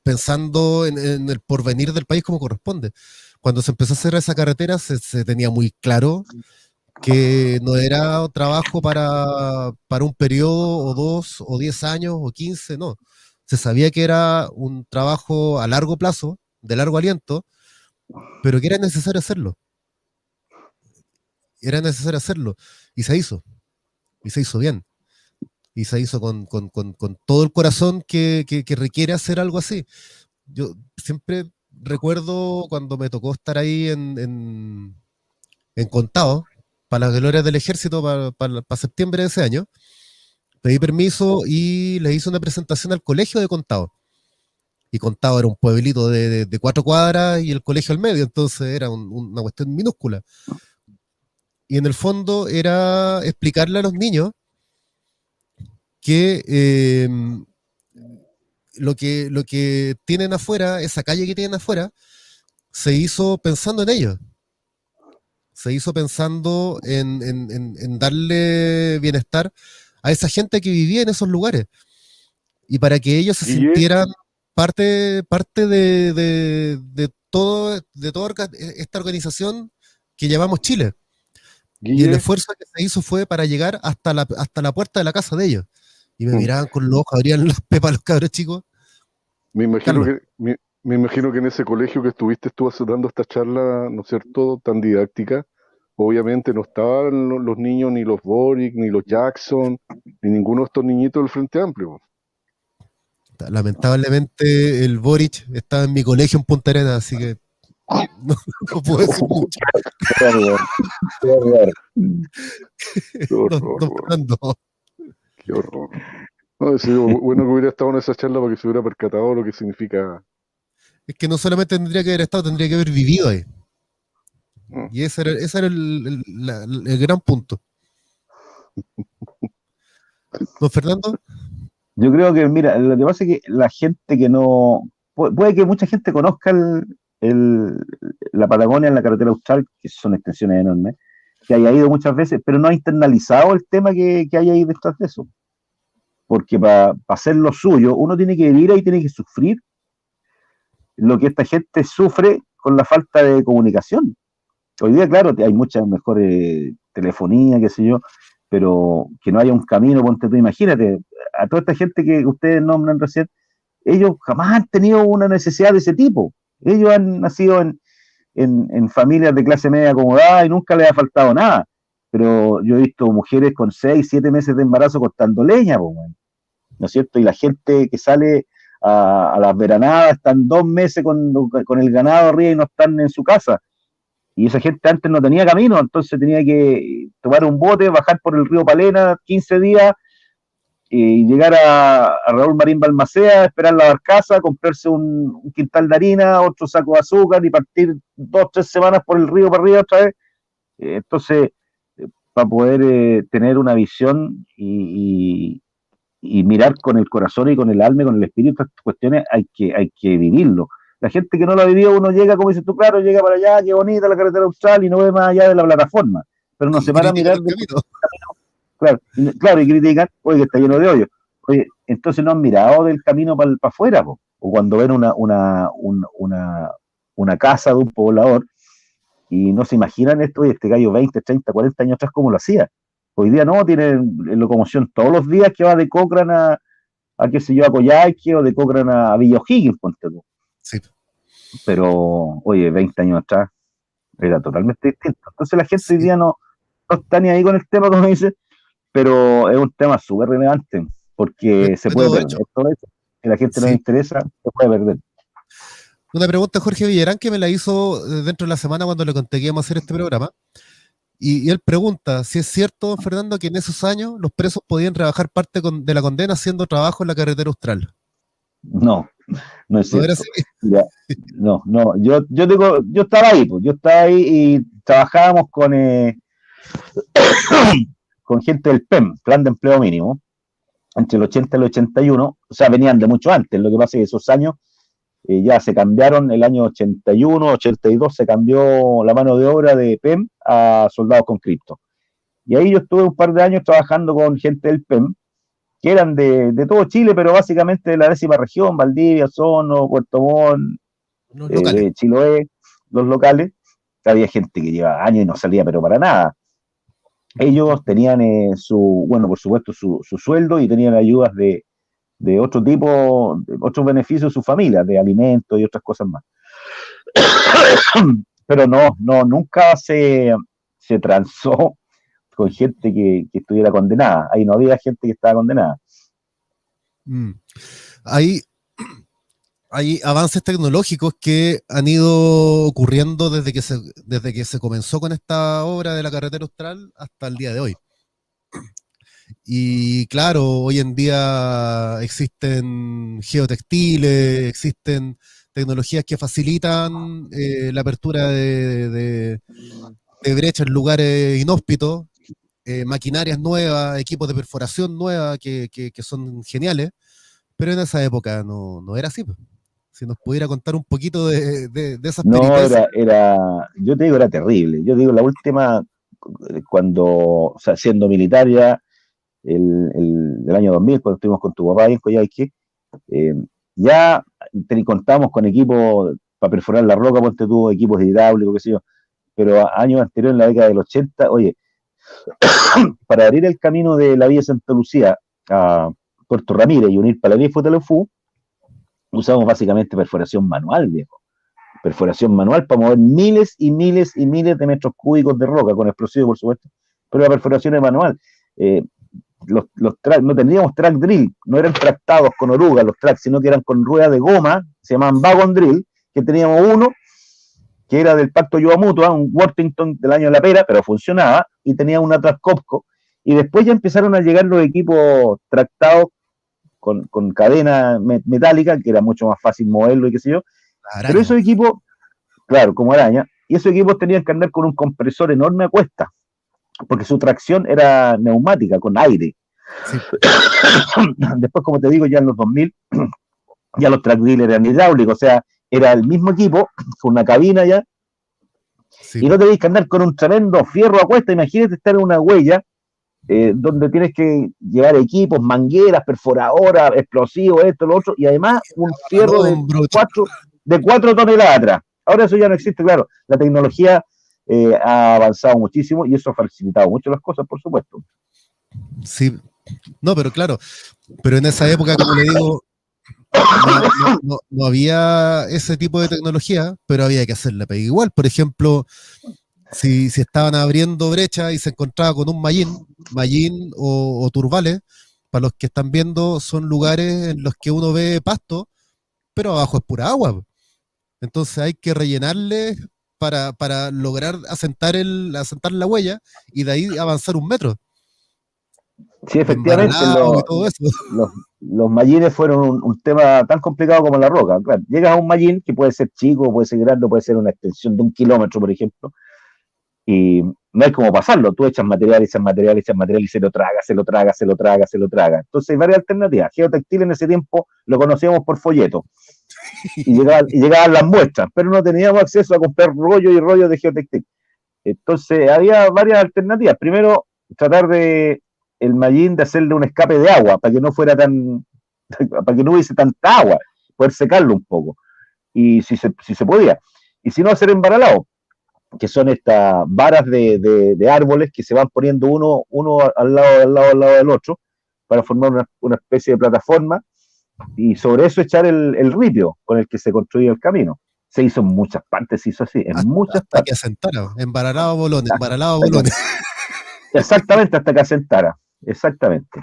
pensando en el porvenir del país como corresponde. Cuando se empezó a hacer esa carretera se tenía muy claro que no era un trabajo para un periodo o 2 o 10 años o 15, no. Se sabía que era un trabajo a largo plazo, de largo aliento, pero que era necesario hacerlo. Era necesario hacerlo. Y se hizo. Y se hizo bien. Y se hizo con todo el corazón que requiere hacer algo así. Yo siempre recuerdo cuando me tocó estar ahí en Contado, para las glorias del ejército, para septiembre de ese año, pedí permiso y le hice una presentación al colegio de Contado. Y Contado era un pueblito de 4 cuadras y el colegio al medio, entonces era una cuestión minúscula. Y en el fondo era explicarle a los niños que lo que tienen afuera, esa calle que tienen afuera, se hizo pensando en ellos. Se hizo pensando en darle bienestar a esa gente que vivía en esos lugares. Y para que ellos se Guille, sintieran parte de toda esta organización que llamamos Chile. Y el Guille, esfuerzo que se hizo fue para llegar hasta la puerta de la casa de ellos. Y me mm, miraban con los ojos, abrían las pepas los cabros chicos. me imagino Carlos, que, me imagino que en ese colegio que estuviste, estuvo dando esta charla, ¿no es cierto?, tan didáctica. Obviamente no estaban los niños, ni los Boric, ni los Jackson, ni ninguno de estos niñitos del Frente Amplio. lamentablemente el Boric estaba en mi colegio en Punta Arenas, así que no, no puedo decir mucho. Qué horror, qué horror. Qué horror, Don weón, Fernando. qué horror. No, sí, bueno que hubiera estado en esa charla para que se hubiera percatado lo que significa. Es que no solamente tendría que haber estado, tendría que haber vivido ahí. mm, Y ese era el gran punto. Don Fernando, Yo creo que, mira, lo que pasa es que la gente que no. Puede que mucha gente conozca la Patagonia en la carretera austral, que son extensiones enormes, que haya ido muchas veces, pero no ha internalizado el tema que hay ahí detrás de eso. Porque para hacer lo suyo, uno tiene que vivir ahí, y tiene que sufrir lo que esta gente sufre con la falta de comunicación. Hoy día, claro, hay mucha mejor telefonía, qué sé yo, pero que no haya un camino, ponte tú, imagínate, a toda esta gente que ustedes nombran recién, ellos jamás han tenido una necesidad de ese tipo. Ellos han nacido en familias de clase media acomodada y nunca les ha faltado nada. Pero yo he visto mujeres con 6, 7 meses de embarazo cortando leña, po, ¿no es cierto? Y la gente que sale a las veranadas están 2 meses con el ganado arriba y no están en su casa. Y esa gente antes no tenía camino, entonces tenía que tomar un bote, bajar por el río Palena 15 días y llegar a Raúl Marín Balmaceda, esperar la barcaza, comprarse un quintal de harina, otro saco de azúcar y partir 2, 3 semanas por el río para arriba otra vez. Entonces, para poder tener una visión y mirar con el corazón y con el alma y con el espíritu estas cuestiones, hay que vivirlo. La gente que no lo ha vivido, uno llega, como dices tú, claro, llega para allá, qué bonita la carretera austral y no ve más allá de la plataforma, pero no y se para a critican mirar el de, camino. claro, y critican, oye, que está lleno de hoyos. Oye, entonces no han mirado del camino para afuera, po. O cuando ven una casa de un poblador y no se imaginan esto, oye, este gallo 20, 30, 40 años atrás, ¿cómo lo hacía? Hoy día no, tiene locomoción todos los días que va de Cochrane a qué sé yo, a Coyhaique o de Cochrane a Villa O'Higgins, ponte tú. Sí. Pero, oye, 20 años atrás era totalmente distinto. Entonces la gente hoy Sí, día no está ni ahí con el tema, como dice, pero es un tema súper relevante porque se de puede todo perder hecho. todo eso. Si a la gente no le Sí. interesa, se puede perder. Una pregunta a Jorge Villarán que me la hizo dentro de la semana cuando le conté que íbamos a hacer este programa. Y él pregunta si es cierto, don Fernando, que en esos años los presos podían rebajar parte de la condena haciendo trabajo en la carretera austral. No, No es No era cierto. así. Ya, no, yo estaba ahí, pues, yo estaba ahí y trabajábamos con gente del PEM, Plan de Empleo Mínimo, entre el 80 y el 81, o sea, venían de mucho antes, lo que pasa es que esos años ya se cambiaron, el año 81, 82 se cambió la mano de obra de PEM a soldados con cripto. Y ahí yo estuve un par de años trabajando con gente del PEM, que eran de todo Chile, pero básicamente de la 10ª región, Valdivia, Osorno, Puerto Montt, Los locales. de Chiloé, los locales. Había gente que llevaba años y no salía, pero para nada. Ellos tenían bueno, por supuesto, su sueldo y tenían ayudas de otro tipo, de otros beneficios de su familia, de alimentos y otras cosas más. Pero nunca se transó con gente que estuviera condenada. Ahí no había gente que estaba condenada. Mm. Hay avances tecnológicos que han ido ocurriendo desde que se comenzó con esta obra de la carretera austral hasta el día de hoy. Y claro, hoy en día existen geotextiles, existen tecnologías que facilitan la apertura de brechas en lugares inhóspitos, maquinarias nuevas, equipos de perforación nuevas que son geniales, pero en esa época no era así, pues. Si nos pudiera contar un poquito de esas No, peripecias. yo te digo, era terrible. Yo digo, la última, cuando, o sea, siendo militar ya, el año 2000, cuando estuvimos con tu papá ahí en Coyhaique, eh, ya contamos con equipos para perforar la roca, ponte tú, equipos hidráulicos, qué sé yo, pero años anteriores, en la década del 80, oye, para abrir el camino de la vía Santa Lucía a Puerto Ramírez y unir Palalí y Futalefú, usamos básicamente perforación manual, viejo. Perforación manual para mover miles y miles y miles de metros cúbicos de roca, con explosivos, por supuesto, pero la perforación es manual. Eh, no teníamos track drill, no eran tractados con orugas los tracks, sino que eran con ruedas de goma, se llamaban wagon drill, que teníamos uno que era del Pacto Ayuda Mutua, un Worthington del año de la pera, pero funcionaba, y tenía una Trascopco, y después ya empezaron a llegar los equipos tractados con cadena metálica, que era mucho más fácil moverlo y qué sé yo, pero Araña. esos equipos, claro, como araña, y esos equipos tenían que andar con un compresor enorme a cuesta, porque su tracción era neumática, con aire. Sí, Después, como te digo, ya en los 2000, ya los track dealers eran hidráulicos, o sea, era el mismo equipo, con una cabina ya, sí. y no tenéis que andar con un tremendo fierro a cuesta. Imagínate estar en una huella donde tienes que llevar equipos, mangueras, perforadoras, explosivos, esto, lo otro, y además un Al fierro hombro. 4 toneladas atrás. Ahora eso ya no existe, claro. La tecnología ha avanzado muchísimo y eso ha facilitado mucho las cosas, por supuesto. Sí. No, pero claro. Pero en esa época, como le digo, no había ese tipo de tecnología, pero había que hacerla pega igual. Por ejemplo, si estaban abriendo brechas y se encontraba con un mallín o turbales, para los que están viendo, son lugares en los que uno ve pasto, pero abajo es pura agua. Entonces hay que rellenarle para lograr asentar la huella y de ahí avanzar 1 metro. Sí, efectivamente, Embaralado y todo eso. los mallines fueron un tema tan complicado como la roca. Claro, llegas a un mallín que puede ser chico, puede ser grande, puede ser una extensión de 1 kilómetro, por ejemplo, y no hay cómo pasarlo. Tú echas material, echas material, echas material y se lo traga, se lo traga, se lo traga, se lo traga. Entonces hay varias alternativas. Geotextil en ese tiempo lo conocíamos por folleto y llegaban las muestras, pero no teníamos acceso a comprar rollo y rollo de geotextil. Entonces había varias alternativas. Primero, tratar de el mallín de hacerle un escape de agua para que no fuera tan, para que no hubiese tanta agua, poder secarlo un poco. Y si se podía. Y si no, hacer embaralado, que son estas varas de árboles que se van poniendo uno al lado del otro para formar una especie de plataforma y sobre eso echar el ripio con el que se construía el camino. Se hizo en muchas partes, se hizo así, en muchas Hasta que partes. asentara, embaralado Hasta bolones. exactamente, hasta que asentara. Exactamente.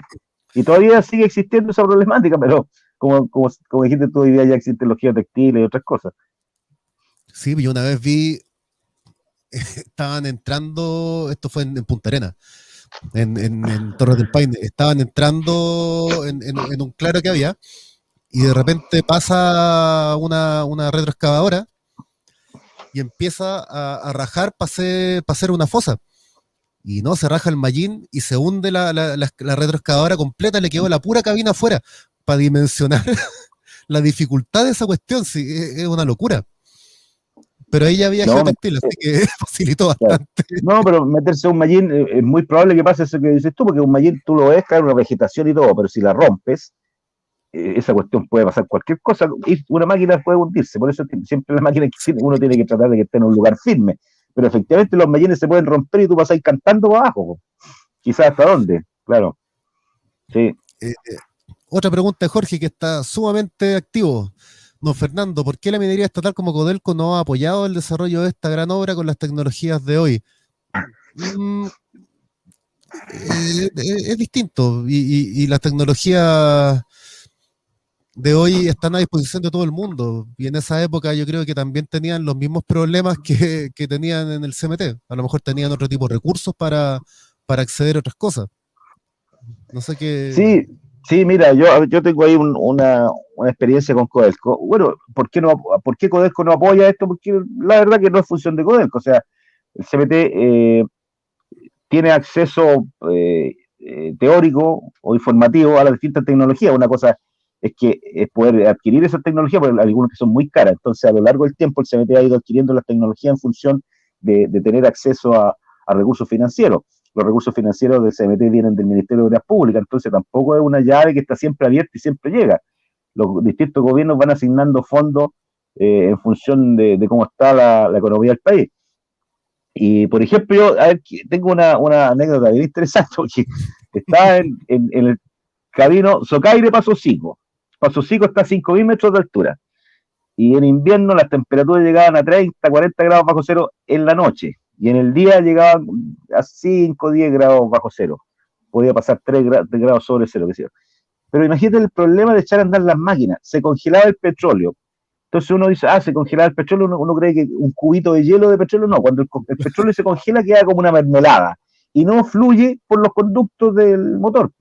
Y todavía sigue existiendo esa problemática, pero como dijiste tú, hoy día ya existen los geotextiles y otras cosas. Sí, yo una vez vi, estaban entrando, esto fue en Punta Arenas, en Torres del Paine, estaban entrando en un claro que había, y de repente pasa una retroexcavadora y empieza a rajar para hacer una fosa. Y no, se raja el mallín y se hunde la retroexcavadora completa, le quedó la pura cabina afuera para dimensionar la dificultad de esa cuestión. Sí, es una locura. Pero ella había No, geotextil, así que facilitó claro. bastante. No, pero meterse a un mallín es muy probable que pase eso que dices tú, porque un mallín tú lo ves, claro, una vegetación y todo, pero si la rompes, esa cuestión puede pasar cualquier cosa, y una máquina puede hundirse, por eso siempre las máquinas uno tiene que tratar de que esté en un lugar firme, pero efectivamente los mallines se pueden romper y tú vas a ir cantando para abajo, quizás hasta dónde, claro, sí. Eh, Otra pregunta de Jorge, que está sumamente activo. Don Fernando, ¿por qué la minería estatal como Codelco no ha apoyado el desarrollo de esta gran obra con las tecnologías de hoy? Mm, es distinto y las tecnologías de hoy están a disposición de todo el mundo. Y en esa época yo creo que también tenían los mismos problemas que tenían en el CMT. A lo mejor tenían otro tipo de recursos para acceder a otras cosas. No sé qué. Sí, sí, mira, yo tengo ahí una experiencia con Codelco. Bueno, ¿por qué Codelco no apoya esto? Porque la verdad que no es función de Codelco, o sea, el CMT tiene acceso teórico o informativo a las distintas tecnologías. Una cosa es que es poder adquirir esa tecnología, porque hay algunas que son muy caras. Entonces, a lo largo del tiempo, el CMT ha ido adquiriendo las tecnologías en función de tener acceso a recursos financieros. Los recursos financieros del CMT vienen del Ministerio de Obras Públicas, entonces tampoco es una llave que está siempre abierta y siempre llega. Los distintos gobiernos van asignando fondos en función de cómo está la economía del país. Y, por ejemplo, yo a ver, tengo una anécdota bien interesante, porque estaba en el camino Socaire-Paso Seco. Paso Seco está a 5.000 metros de altura. Y en invierno las temperaturas llegaban a 30, 40 grados bajo cero en la noche. Y en el día llegaban a 5, 10 grados bajo cero. Podía pasar 3 grados sobre cero, qué sé yo. Pero imagínate el problema de echar a andar las máquinas. Se congelaba el petróleo. Entonces uno dice, se congelaba el petróleo, uno cree que un cubito de hielo de petróleo, no, cuando el petróleo se congela queda como una mermelada y no fluye por los conductos del motor.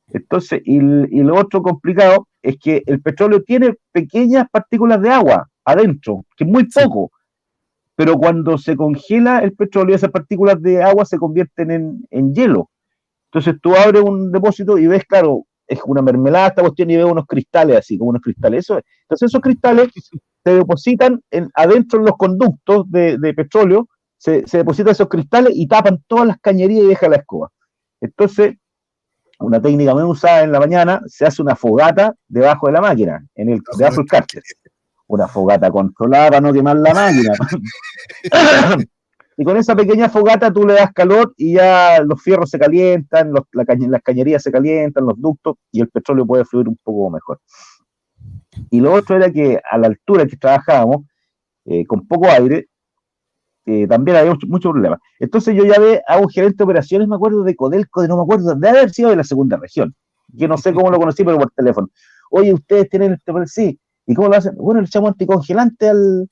Entonces, y lo otro complicado es que el petróleo tiene pequeñas partículas de agua adentro, que es muy Sí, poco, pero cuando se congela el petróleo, esas partículas de agua se convierten en hielo. Entonces tú abres un depósito y ves, claro, es una mermelada esta cuestión y ves unos cristales así, como unos cristales. Entonces esos cristales se depositan adentro en los conductos de petróleo, se depositan esos cristales y tapan todas las cañerías y deja la escoba. Entonces, una técnica muy usada en la mañana, se hace una fogata debajo de la máquina, debajo del cárter. Una fogata controlada para no quemar la máquina. Y con esa pequeña fogata tú le das calor y ya los fierros se calientan, las cañerías se calientan, los ductos, y el petróleo puede fluir un poco mejor. Y lo otro era que a la altura que trabajábamos, con poco aire, también había mucho problema. Entonces yo ya a un gerente de operaciones, me acuerdo de Codelco, no me acuerdo, de haber sido de la segunda región. Yo no sé cómo lo conocí, pero por teléfono. Oye, ustedes tienen sí. ¿Y cómo lo hacen? Bueno, le echamos anticongelante al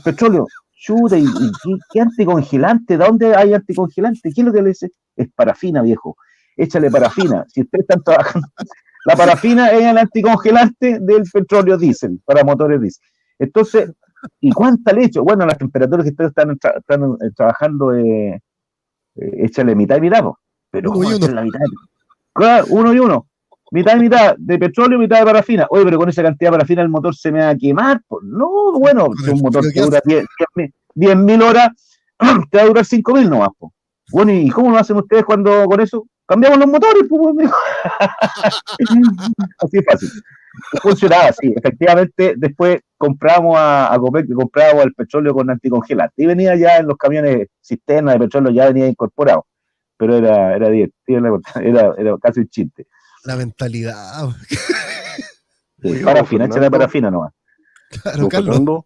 petróleo. Chuta, ¿qué anticongelante? ¿De dónde hay anticongelante? ¿Qué es lo que le dice? Es parafina, viejo. Échale parafina. Si ustedes están trabajando, la parafina es el anticongelante del petróleo diésel, para motores diésel. Entonces, ¿y cuánta le echo? Bueno, las temperaturas que ustedes están trabajando, échale mitad y mitad, pero uno ¿cómo y uno. echan la mitad? Claro, uno y uno. Mitad y mitad de petróleo, mitad de parafina. Oye, pero con esa cantidad de parafina el motor se me va a quemar. Pues no, bueno, Con si el un motor frío que que dura hace. 10.000 horas, te va a durar 5.000 nomás. Pues. Bueno, ¿y cómo lo hacen ustedes cuando con eso? Cambiamos los motores, pues, así es fácil. Y funcionaba así. Efectivamente, después comprábamos a Copec, comprábamos el petróleo con anticongelante. Y venía ya en los camiones cisterna de petróleo, ya venía incorporado. Pero era divertido, era casi un chiste. La mentalidad. Sí, Oiga, don parafina, échale Fernando, parafina nomás. Claro, don Carlos. Fernando,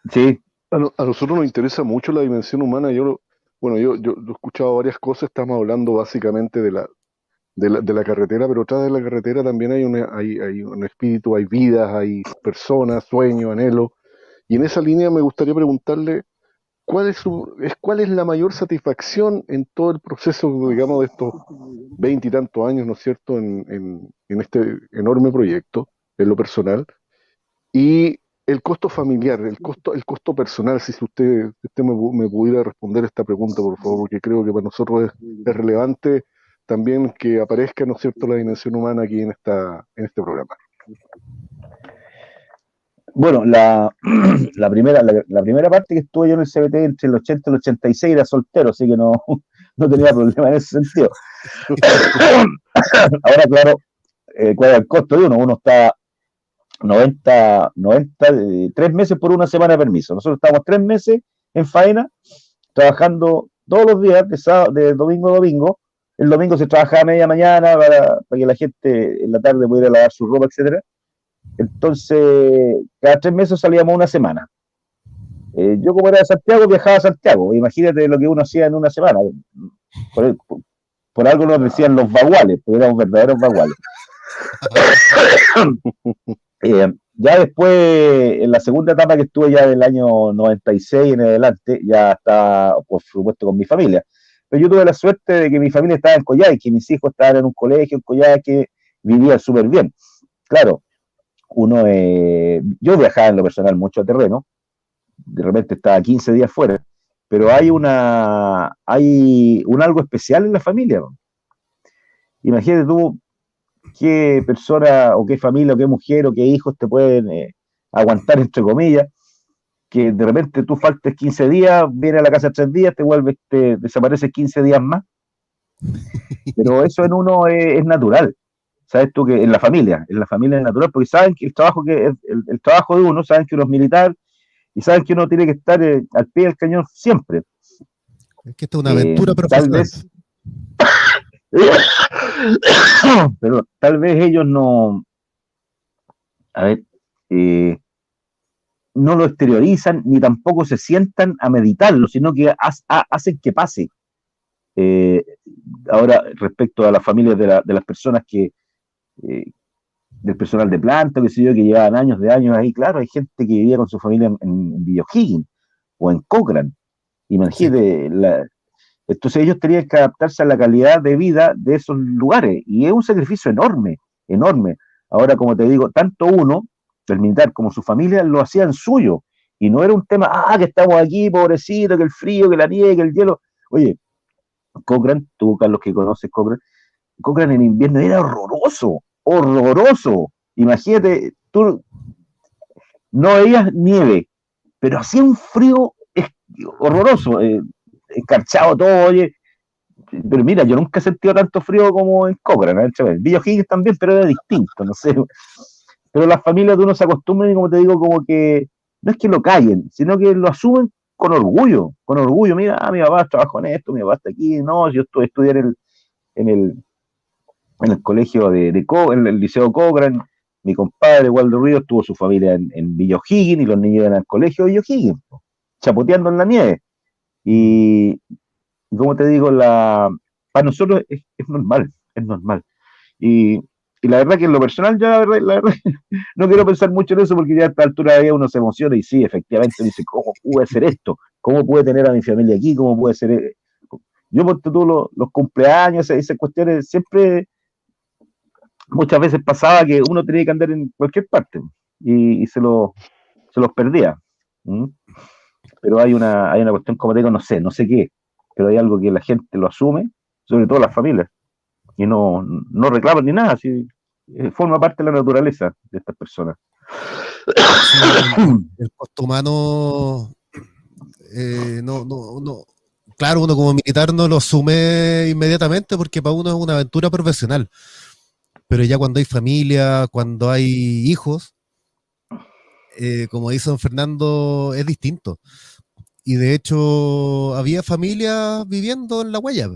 Sí, a nosotros nos interesa mucho la dimensión humana. Bueno, yo he escuchado varias cosas, estamos hablando básicamente de la carretera, pero atrás de la carretera también hay un espíritu, hay vidas, hay personas, sueños, anhelos. Y en esa línea me gustaría preguntarle cuál es la mayor satisfacción en todo el proceso, digamos, de estos 20 y tantos años, ¿no es cierto?, en este enorme proyecto. en lo personal. Y el costo familiar, el costo personal, si usted me pudiera responder esta pregunta, por favor, porque creo que para nosotros es relevante también que aparezca, ¿no es cierto?, la dimensión humana aquí en este programa. Bueno, la primera parte que estuve yo en el CBT entre el 80 y el 86 era soltero, así que no, no tenía problema en ese sentido. Ahora, claro, cuál es el costo de uno está 3 meses por una semana de permiso. Nosotros estábamos 3 meses en faena, trabajando todos los días, de domingo a domingo. El domingo se trabajaba a media mañana para que la gente en la tarde pudiera lavar su ropa, etcétera. Entonces, cada 3 meses salíamos una semana. Yo, como era de Santiago, viajaba a Santiago. Imagínate lo que uno hacía en una semana. Por algo nos decían los baguales, porque éramos verdaderos baguales. Ya después, en la segunda etapa que estuve ya del año 96 en adelante, ya estaba, por supuesto, con mi familia. Pero yo tuve la suerte de que mi familia estaba en Coyhaique, mis hijos estaban en un colegio en Coyhaique, vivían súper bien. Claro, yo viajaba en lo personal mucho a terreno, de repente estaba 15 días fuera, pero hay un algo especial en la familia, ¿no? Imagínate tú qué persona o qué familia o qué mujer o qué hijos te pueden aguantar, entre comillas, que de repente tú faltes 15 días, vienes a la casa 3 días, te desapareces 15 días más, pero eso en uno es natural. Sabes tú que en la familia es natural, porque saben que el trabajo de uno, saben que uno es militar y saben que uno tiene que estar al pie del cañón siempre. Es que esto es una aventura Tal profesional. vez, pero tal vez ellos no, a ver, no lo exteriorizan ni tampoco se sientan a meditarlo, sino que hacen que pase. Eh, Ahora, respecto a las familias de las personas del personal de planta, que sé yo, que llevaban años de años ahí, claro, hay gente que vivía con su familia en Villa O'Higgins o en Cochrane. Imagínate, entonces ellos tenían que adaptarse a la calidad de vida de esos lugares, y es un sacrificio enorme, enorme. Ahora, como te digo, tanto uno, el militar, como su familia, lo hacían suyo, y no era un tema, que estamos aquí, pobrecito, que el frío, que la nieve, que el hielo. Oye, Cochrane, tú, Carlos, que conoces Cochrane en invierno era horroroso, horroroso. Imagínate, tú no veías nieve, pero hacía un frío horroroso, escarchado todo, oye. Pero mira, yo nunca he sentido tanto frío como en Cochrane, ¿eh? Villa O'Higgins también, pero era distinto, no sé. Pero las familias de uno se acostumbran y, como te digo, como que no es que lo callen, sino que lo asumen con orgullo, con orgullo. Mira, mi papá trabajó en esto, mi papá está aquí, no, yo estudié en el colegio en el liceo Cochrane. Mi compadre Waldo Ríos tuvo su familia en Villa O'Higgins y los niños iban al colegio de Villa O'Higgins, chapoteando en la nieve. Y como te digo, para nosotros es normal, es normal. Y, y la verdad que en lo personal, ya la verdad no quiero pensar mucho en eso, porque ya a esta altura de día uno se emociona y sí, efectivamente dice, ¿cómo pude hacer esto? ¿Cómo pude tener a mi familia aquí? ¿Cómo pude ser? Yo, por todos los cumpleaños, esas cuestiones, siempre, muchas veces pasaba que uno tenía que andar en cualquier parte y se los perdía. ¿Mm? Pero hay una cuestión, como te digo, no sé qué, pero hay algo que la gente lo asume, sobre todo las familias, y no reclaman ni nada, así, forma parte de la naturaleza de estas personas. Sí, el costo humano, no. Claro, uno como militar no lo asume inmediatamente porque para uno es una aventura profesional. Pero ya cuando hay familia, cuando hay hijos, como dice don Fernando, es distinto. Y de hecho, había familias viviendo en la huella.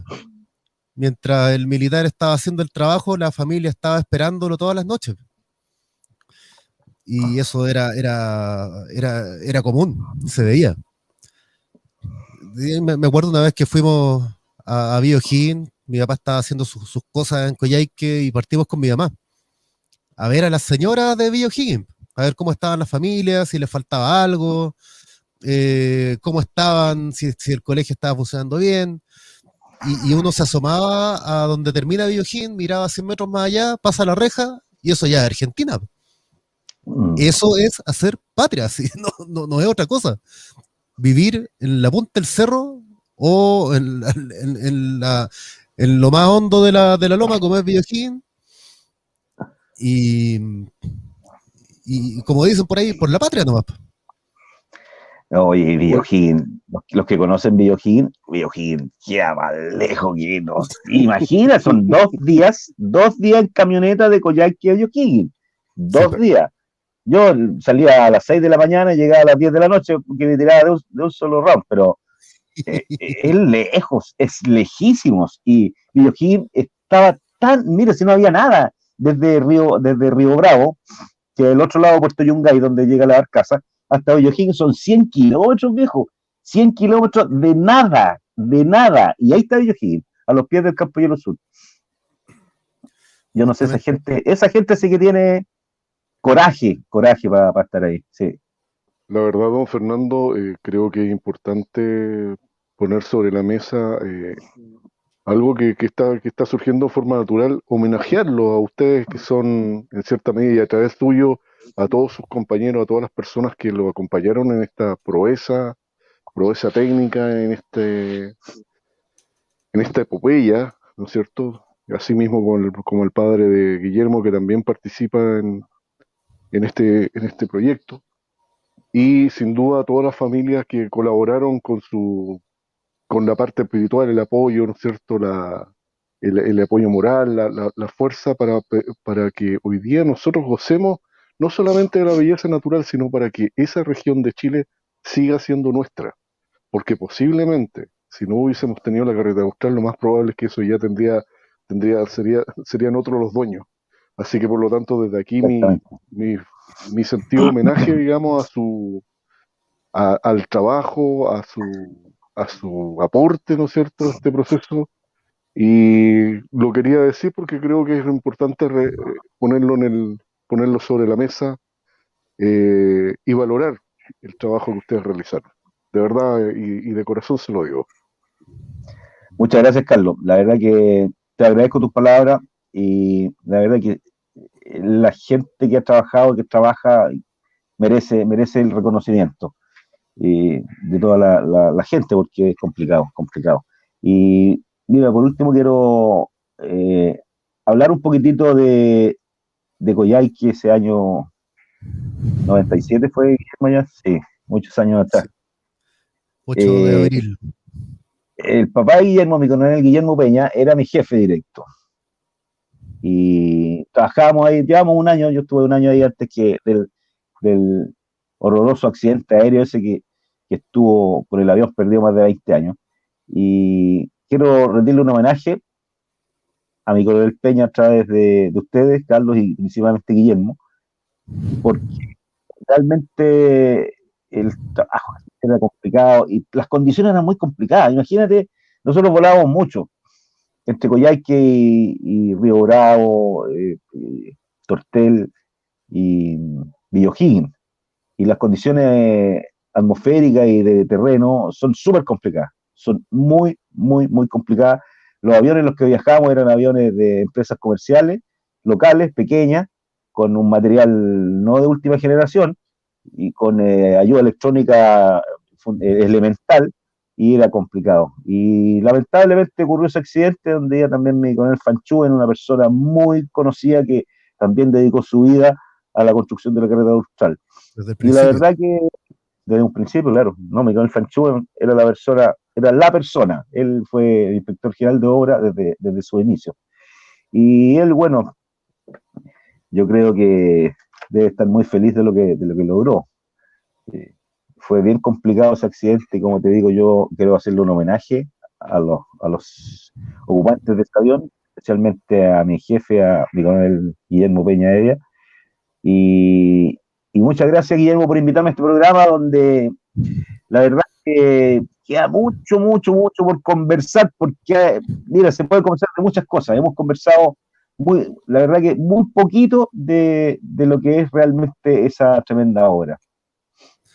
Mientras el militar estaba haciendo el trabajo, la familia estaba esperándolo todas las noches. Y eso era común, se veía. Me acuerdo una vez que fuimos a Villa O'Higgins, mi papá estaba haciendo sus cosas en Coyhaique y partimos con mi mamá a ver a las señoras de Villa O'Higgins, a ver cómo estaban las familias, si les faltaba algo, cómo estaban, si el colegio estaba funcionando bien. Y uno se asomaba a donde termina Villa O'Higgins, miraba 100 metros más allá, pasa la reja, y eso ya es Argentina. Eso es hacer patria, ¿sí? No es otra cosa. Vivir en la punta del cerro o en lo más hondo de la loma, como es Villojin, y, y como dicen por ahí, por la patria nomás. Oye, Bueno, Biojin, los que conocen Biojin queda más lejos que nos. Imagina, son 2 días, 2 días en camioneta de Coyhaique a Biojin. Sí, 2 días. Yo salía a las 6 de la mañana y llegaba a las 10 de la noche porque me tiraba de un solo round, pero es lejos, es lejísimos. Y Biojin estaba tan, mira, si no había nada desde Río Bravo, que el otro lado de Puerto Yungay, donde llega la barcaza, hasta Biojin son 100 kilómetros, viejo. 100 kilómetros de nada. Y ahí está Biojin, a los pies del Campo Hielo Sur. Yo no sé, justamente. esa gente sí que tiene coraje para estar ahí. Sí, la verdad, don Fernando, creo que es importante poner sobre la mesa algo que está surgiendo de forma natural, homenajearlo a ustedes que son, en cierta medida, y a través tuyo, a todos sus compañeros, a todas las personas que lo acompañaron en esta proeza técnica, en esta epopeya, ¿no es cierto? Asimismo como el padre de Guillermo, que también participa en este proyecto. Y sin duda todas las familias que colaboraron con la parte espiritual, el apoyo, ¿no es cierto? El apoyo moral, la fuerza para que hoy día nosotros gocemos no solamente de la belleza natural, sino para que esa región de Chile siga siendo nuestra. Porque posiblemente, si no hubiésemos tenido la carreta austral, lo más probable es que eso ya serían otros los dueños. Así que por lo tanto, desde aquí exactamente. mi sentido homenaje, digamos, al trabajo, a su aporte, ¿no es cierto?, a este proceso. Y lo quería decir porque creo que es importante ponerlo sobre la mesa y valorar el trabajo que ustedes realizaron. De verdad y de corazón se lo digo. Muchas gracias, Carlos. La verdad que te agradezco tus palabras y la verdad que la gente que ha trabajado, que trabaja, merece el reconocimiento de toda la gente porque es complicado, complicado. Y mira, por último quiero hablar un poquitito de Coyhaique ese año 97 fue, Guillermo, ya, sí, muchos años atrás. Sí, 8 de Eh, abril. el papá de Guillermo, mi coronel Guillermo Peña, era mi jefe directo. Y trabajábamos ahí, llevamos un año, yo estuve un año ahí antes del horroroso accidente aéreo ese que estuvo por el avión, perdió más de 20 años. Y quiero rendirle un homenaje a mi coronel Peña a través de ustedes, Carlos, y principalmente Guillermo, porque realmente el trabajo era complicado y las condiciones eran muy complicadas. Imagínate, nosotros volábamos mucho entre Coyhaique y Río Bravo, Tortel y O'Higgins. Y las condiciones atmosféricas y de terreno son súper complicadas. Son muy, muy, muy complicadas. Los aviones en los que viajamos eran aviones de empresas comerciales, locales, pequeñas, con un material no de última generación y con ayuda electrónica elemental, y era complicado. Y lamentablemente ocurrió ese accidente donde ella también me con el Fanchú, en una persona muy conocida que también dedicó su vida a la construcción de la carretera austral. Desde el Y la principio. verdad que desde un principio, claro, no, Miguel Fanchú era la persona, él fue el inspector general de obra desde su inicio. Y él, bueno, yo creo que debe estar muy feliz de lo que logró. Eh, Fue bien complicado ese accidente y como te digo, yo quiero hacerle un homenaje a los ocupantes de este avión, especialmente a mi jefe, a mi coronel Guillermo Peña Heredia. Y, y muchas gracias, Guillermo, por invitarme a este programa donde la verdad es que queda mucho, mucho, mucho por conversar, porque, mira, se puede conversar de muchas cosas. Hemos conversado, la verdad que muy poquito de lo que es realmente esa tremenda obra.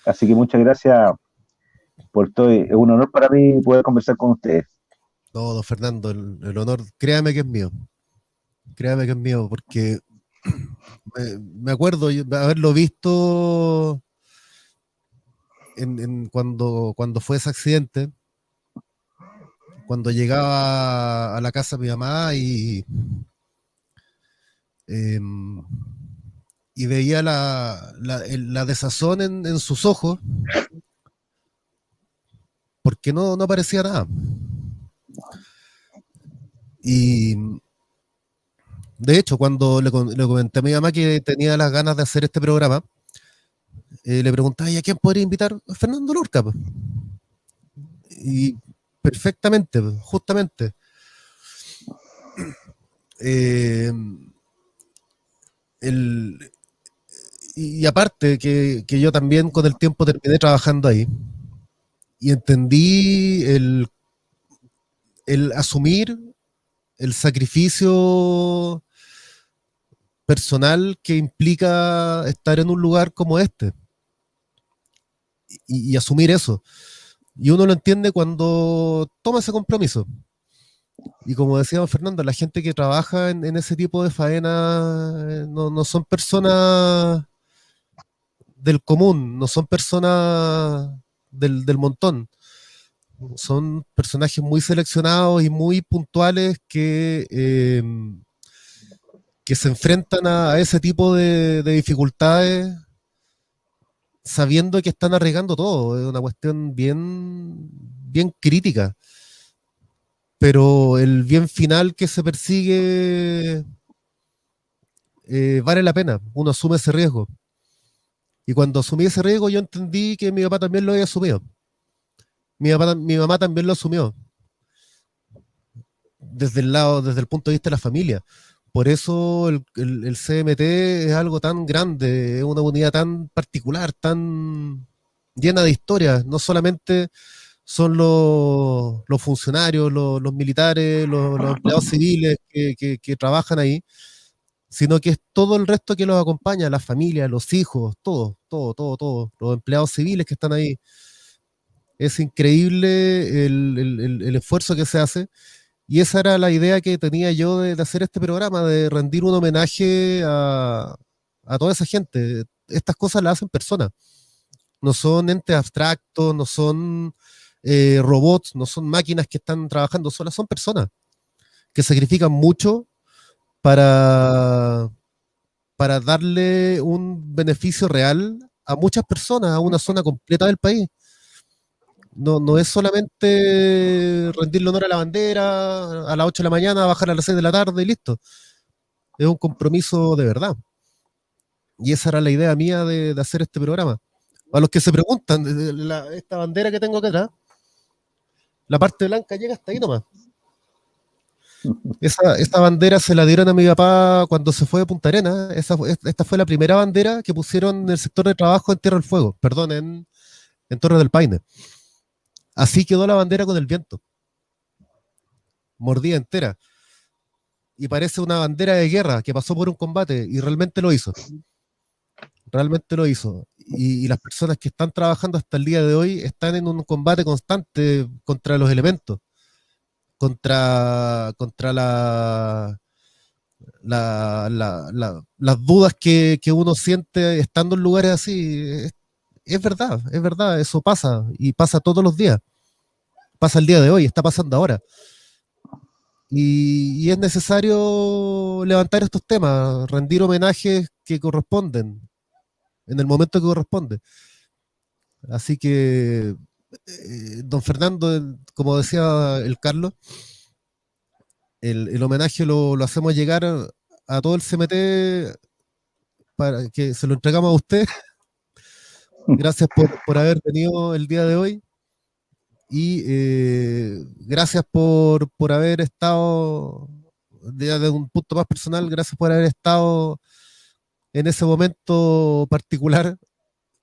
Así que muchas gracias por todo. Es un honor para mí poder conversar con ustedes. No, don Fernando, el honor, créame que es mío. Créame que es mío, porque Me acuerdo de haberlo visto cuando fue ese accidente, cuando llegaba a la casa de mi mamá em, y veía la desazón en sus ojos, porque no aparecía nada. Y de hecho, cuando le comenté a mi mamá que tenía las ganas de hacer este programa, le preguntaba, ¿y a quién podría invitar? A Fernando Lorca, pues. Y perfectamente, pues, justamente. Eh, el, y aparte que yo también con el tiempo terminé trabajando ahí y entendí el asumir el sacrificio personal que implica estar en un lugar como este y asumir eso. Y uno lo entiende cuando toma ese compromiso. Y como decía don Fernando, la gente que trabaja en ese tipo de faena no son personas del común, no son personas del montón. Son personajes muy seleccionados y muy puntuales que se enfrentan a ese tipo de dificultades sabiendo que están arriesgando todo. Es una cuestión bien crítica. Pero el bien final que se persigue vale la pena. Uno asume ese riesgo. Y cuando asumí ese riesgo, yo entendí que mi papá también lo había asumido. Mi mamá también lo asumió. Desde el punto de vista de la familia. Por eso el CMT es algo tan grande, es una unidad tan particular, tan llena de historias. No solamente son los funcionarios, los militares, los empleados civiles que trabajan ahí, sino que es todo el resto que los acompaña, las familias, los hijos, todo, los empleados civiles que están ahí. Es increíble el esfuerzo que se hace. Y esa era la idea que tenía yo de hacer este programa, de rendir un homenaje a toda esa gente. Estas cosas las hacen personas. No son entes abstractos, no son robots, no son máquinas que están trabajando solas, son personas que sacrifican mucho para, para darle un beneficio real a muchas personas, a una zona completa del país. No es solamente rendirle honor a la bandera a las 8 de la mañana, bajar a las 6 de la tarde y listo. Es un compromiso de verdad. Y esa era la idea mía de hacer este programa. A los que se preguntan, esta bandera que tengo acá atrás, la parte blanca llega hasta ahí nomás. Esa bandera se la dieron a mi papá cuando se fue de Punta Arenas. Esta fue la primera bandera que pusieron en el sector de trabajo en Tierra del Fuego, perdón, en Torres del Paine. Así quedó la bandera con el viento, mordida entera. Y parece una bandera de guerra que pasó por un combate y realmente lo hizo. Realmente lo hizo. Y las personas que están trabajando hasta el día de hoy están en un combate constante contra los elementos, contra las dudas que uno siente estando en lugares así. Es verdad, eso pasa y pasa todos los días. Pasa el día de hoy, está pasando ahora. Y es necesario levantar estos temas, rendir homenajes que corresponden, en el momento que corresponde. Así que, don Fernando, como decía el Carlos, el homenaje lo hacemos llegar a todo el CMT para que se lo entregamos a usted. Gracias por haber venido el día de hoy y gracias por haber estado, desde un punto más personal, gracias por haber estado en ese momento particular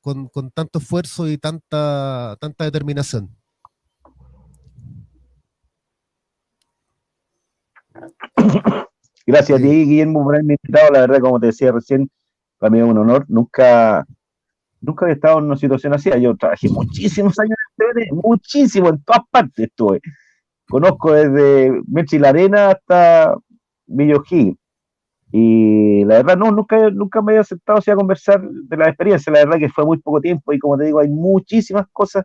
con tanto esfuerzo y tanta determinación. Gracias a ti, Guillermo, por haberme invitado. La verdad, como te decía recién, para mí es un honor. Nunca había estado en una situación así. Yo trabajé muchísimos años en TVN, muchísimo, en todas partes estuve. Conozco desde Mechi La Arena hasta Villa O'Higgins. Y la verdad, no, nunca me había sentado así a conversar de la experiencia. La verdad que fue muy poco tiempo y como te digo, hay muchísimas cosas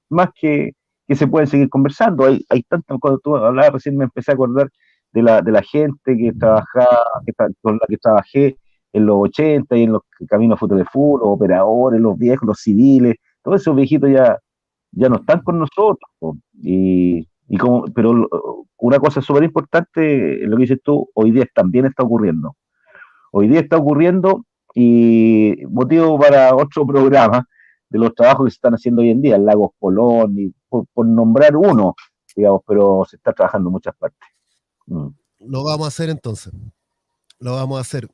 más que se pueden seguir conversando. Hay tantas, cuando tú hablabas recién me empecé a acordar de la gente que trabajaba, con la que trabajé en los 80 y en los caminos Fútbol de Fútbol, los operadores, los viejos, los civiles, todos esos viejitos ya no están con nosotros. Po. Pero una cosa súper importante, lo que dices tú, hoy día también está ocurriendo. Hoy día está ocurriendo y motivo para otro programa de los trabajos que se están haciendo hoy en día, el Lagos Polón, y por nombrar uno, digamos, pero se está trabajando en muchas partes. Lo vamos a hacer entonces. Lo vamos a hacer.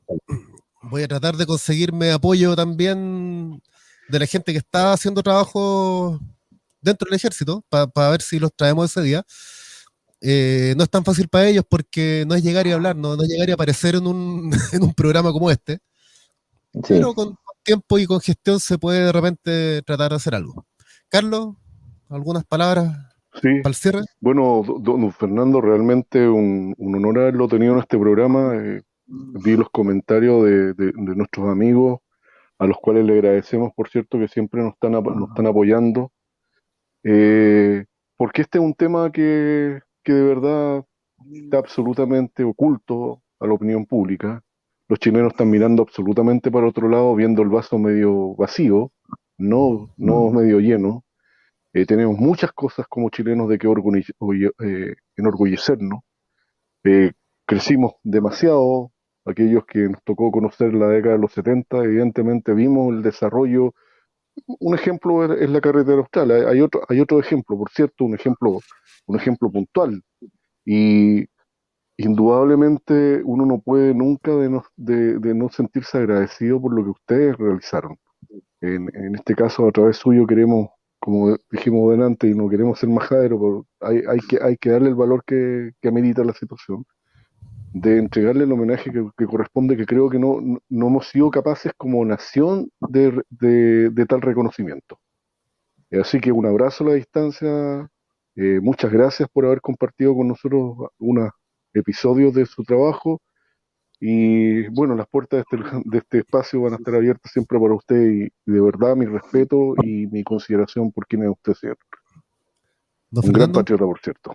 Voy a tratar de conseguirme apoyo también de la gente que está haciendo trabajo dentro del ejército, para ver si los traemos ese día. No es tan fácil para ellos porque no es llegar y hablar, no es llegar y aparecer en un, en un programa como este, Sí. pero con tiempo y con gestión se puede de repente tratar de hacer algo. Carlos, ¿algunas palabras Sí, para el cierre? bueno, don Fernando, realmente un honor haberlo tenido en este programa. Vi los comentarios de nuestros amigos, a los cuales le agradecemos, por cierto, que siempre nos están apoyando. Porque este es un tema que de verdad está absolutamente oculto a la opinión pública. Los chilenos están mirando absolutamente para otro lado, viendo el vaso medio vacío, no medio lleno. Tenemos muchas cosas como chilenos de que enorgullecernos. Eh, Crecimos demasiado, aquellos que nos tocó conocer la década de los 70, evidentemente vimos el desarrollo. Un ejemplo es la carretera austral. Hay otro ejemplo, por cierto, un ejemplo puntual. Y indudablemente uno no puede nunca de no sentirse agradecido por lo que ustedes realizaron. En este caso, a través suyo queremos, como dijimos delante, y no queremos ser majadero, pero hay que darle el valor que amerita la situación, de entregarle el homenaje que corresponde, que creo que no hemos sido capaces como nación de tal reconocimiento. Así que un abrazo a la distancia, muchas gracias por haber compartido con nosotros unos episodios de su trabajo y bueno, las puertas de este espacio van a estar abiertas siempre para usted y de verdad mi respeto y mi consideración por quien es usted, señor. ¿Don Un gran Fernando? patriota, por cierto.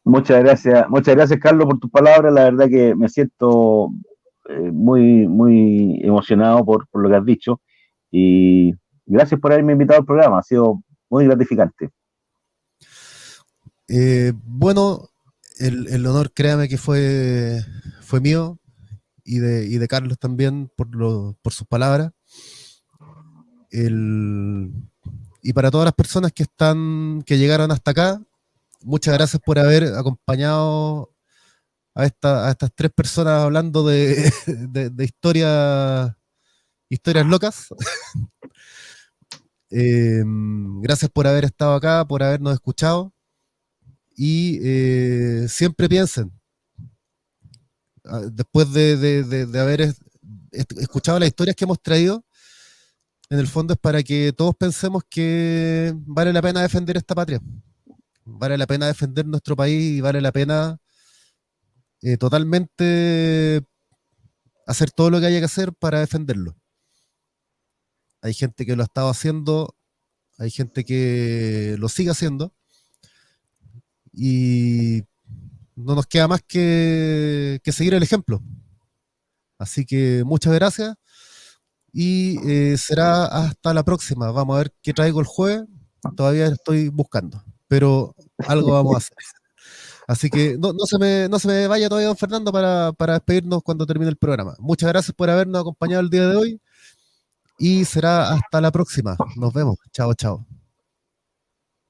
Muchas gracias Carlos por tus palabras, la verdad que me siento muy emocionado por lo que has dicho y gracias por haberme invitado al programa, ha sido muy gratificante. Bueno, el honor, créame que fue mío y de Carlos también por sus palabras. Y para todas las personas que llegaron hasta acá, muchas gracias por haber acompañado a estas tres personas hablando de historias locas. Gracias por haber estado acá, por habernos escuchado. Y siempre piensen, después de haber escuchado las historias que hemos traído, en el fondo es para que todos pensemos que vale la pena defender esta patria, vale la pena defender nuestro país y vale la pena totalmente hacer todo lo que haya que hacer para defenderlo. Hay gente que lo ha estado haciendo, hay gente que lo sigue haciendo y no nos queda más que seguir el ejemplo. Así que muchas gracias y será hasta la próxima. Vamos a ver qué traigo el jueves. Todavía estoy buscando, pero algo vamos a hacer. Así que no se me vaya todavía, don Fernando, para despedirnos cuando termine el programa. Muchas gracias por habernos acompañado el día de hoy y será hasta la próxima. Nos vemos. Chao, chao.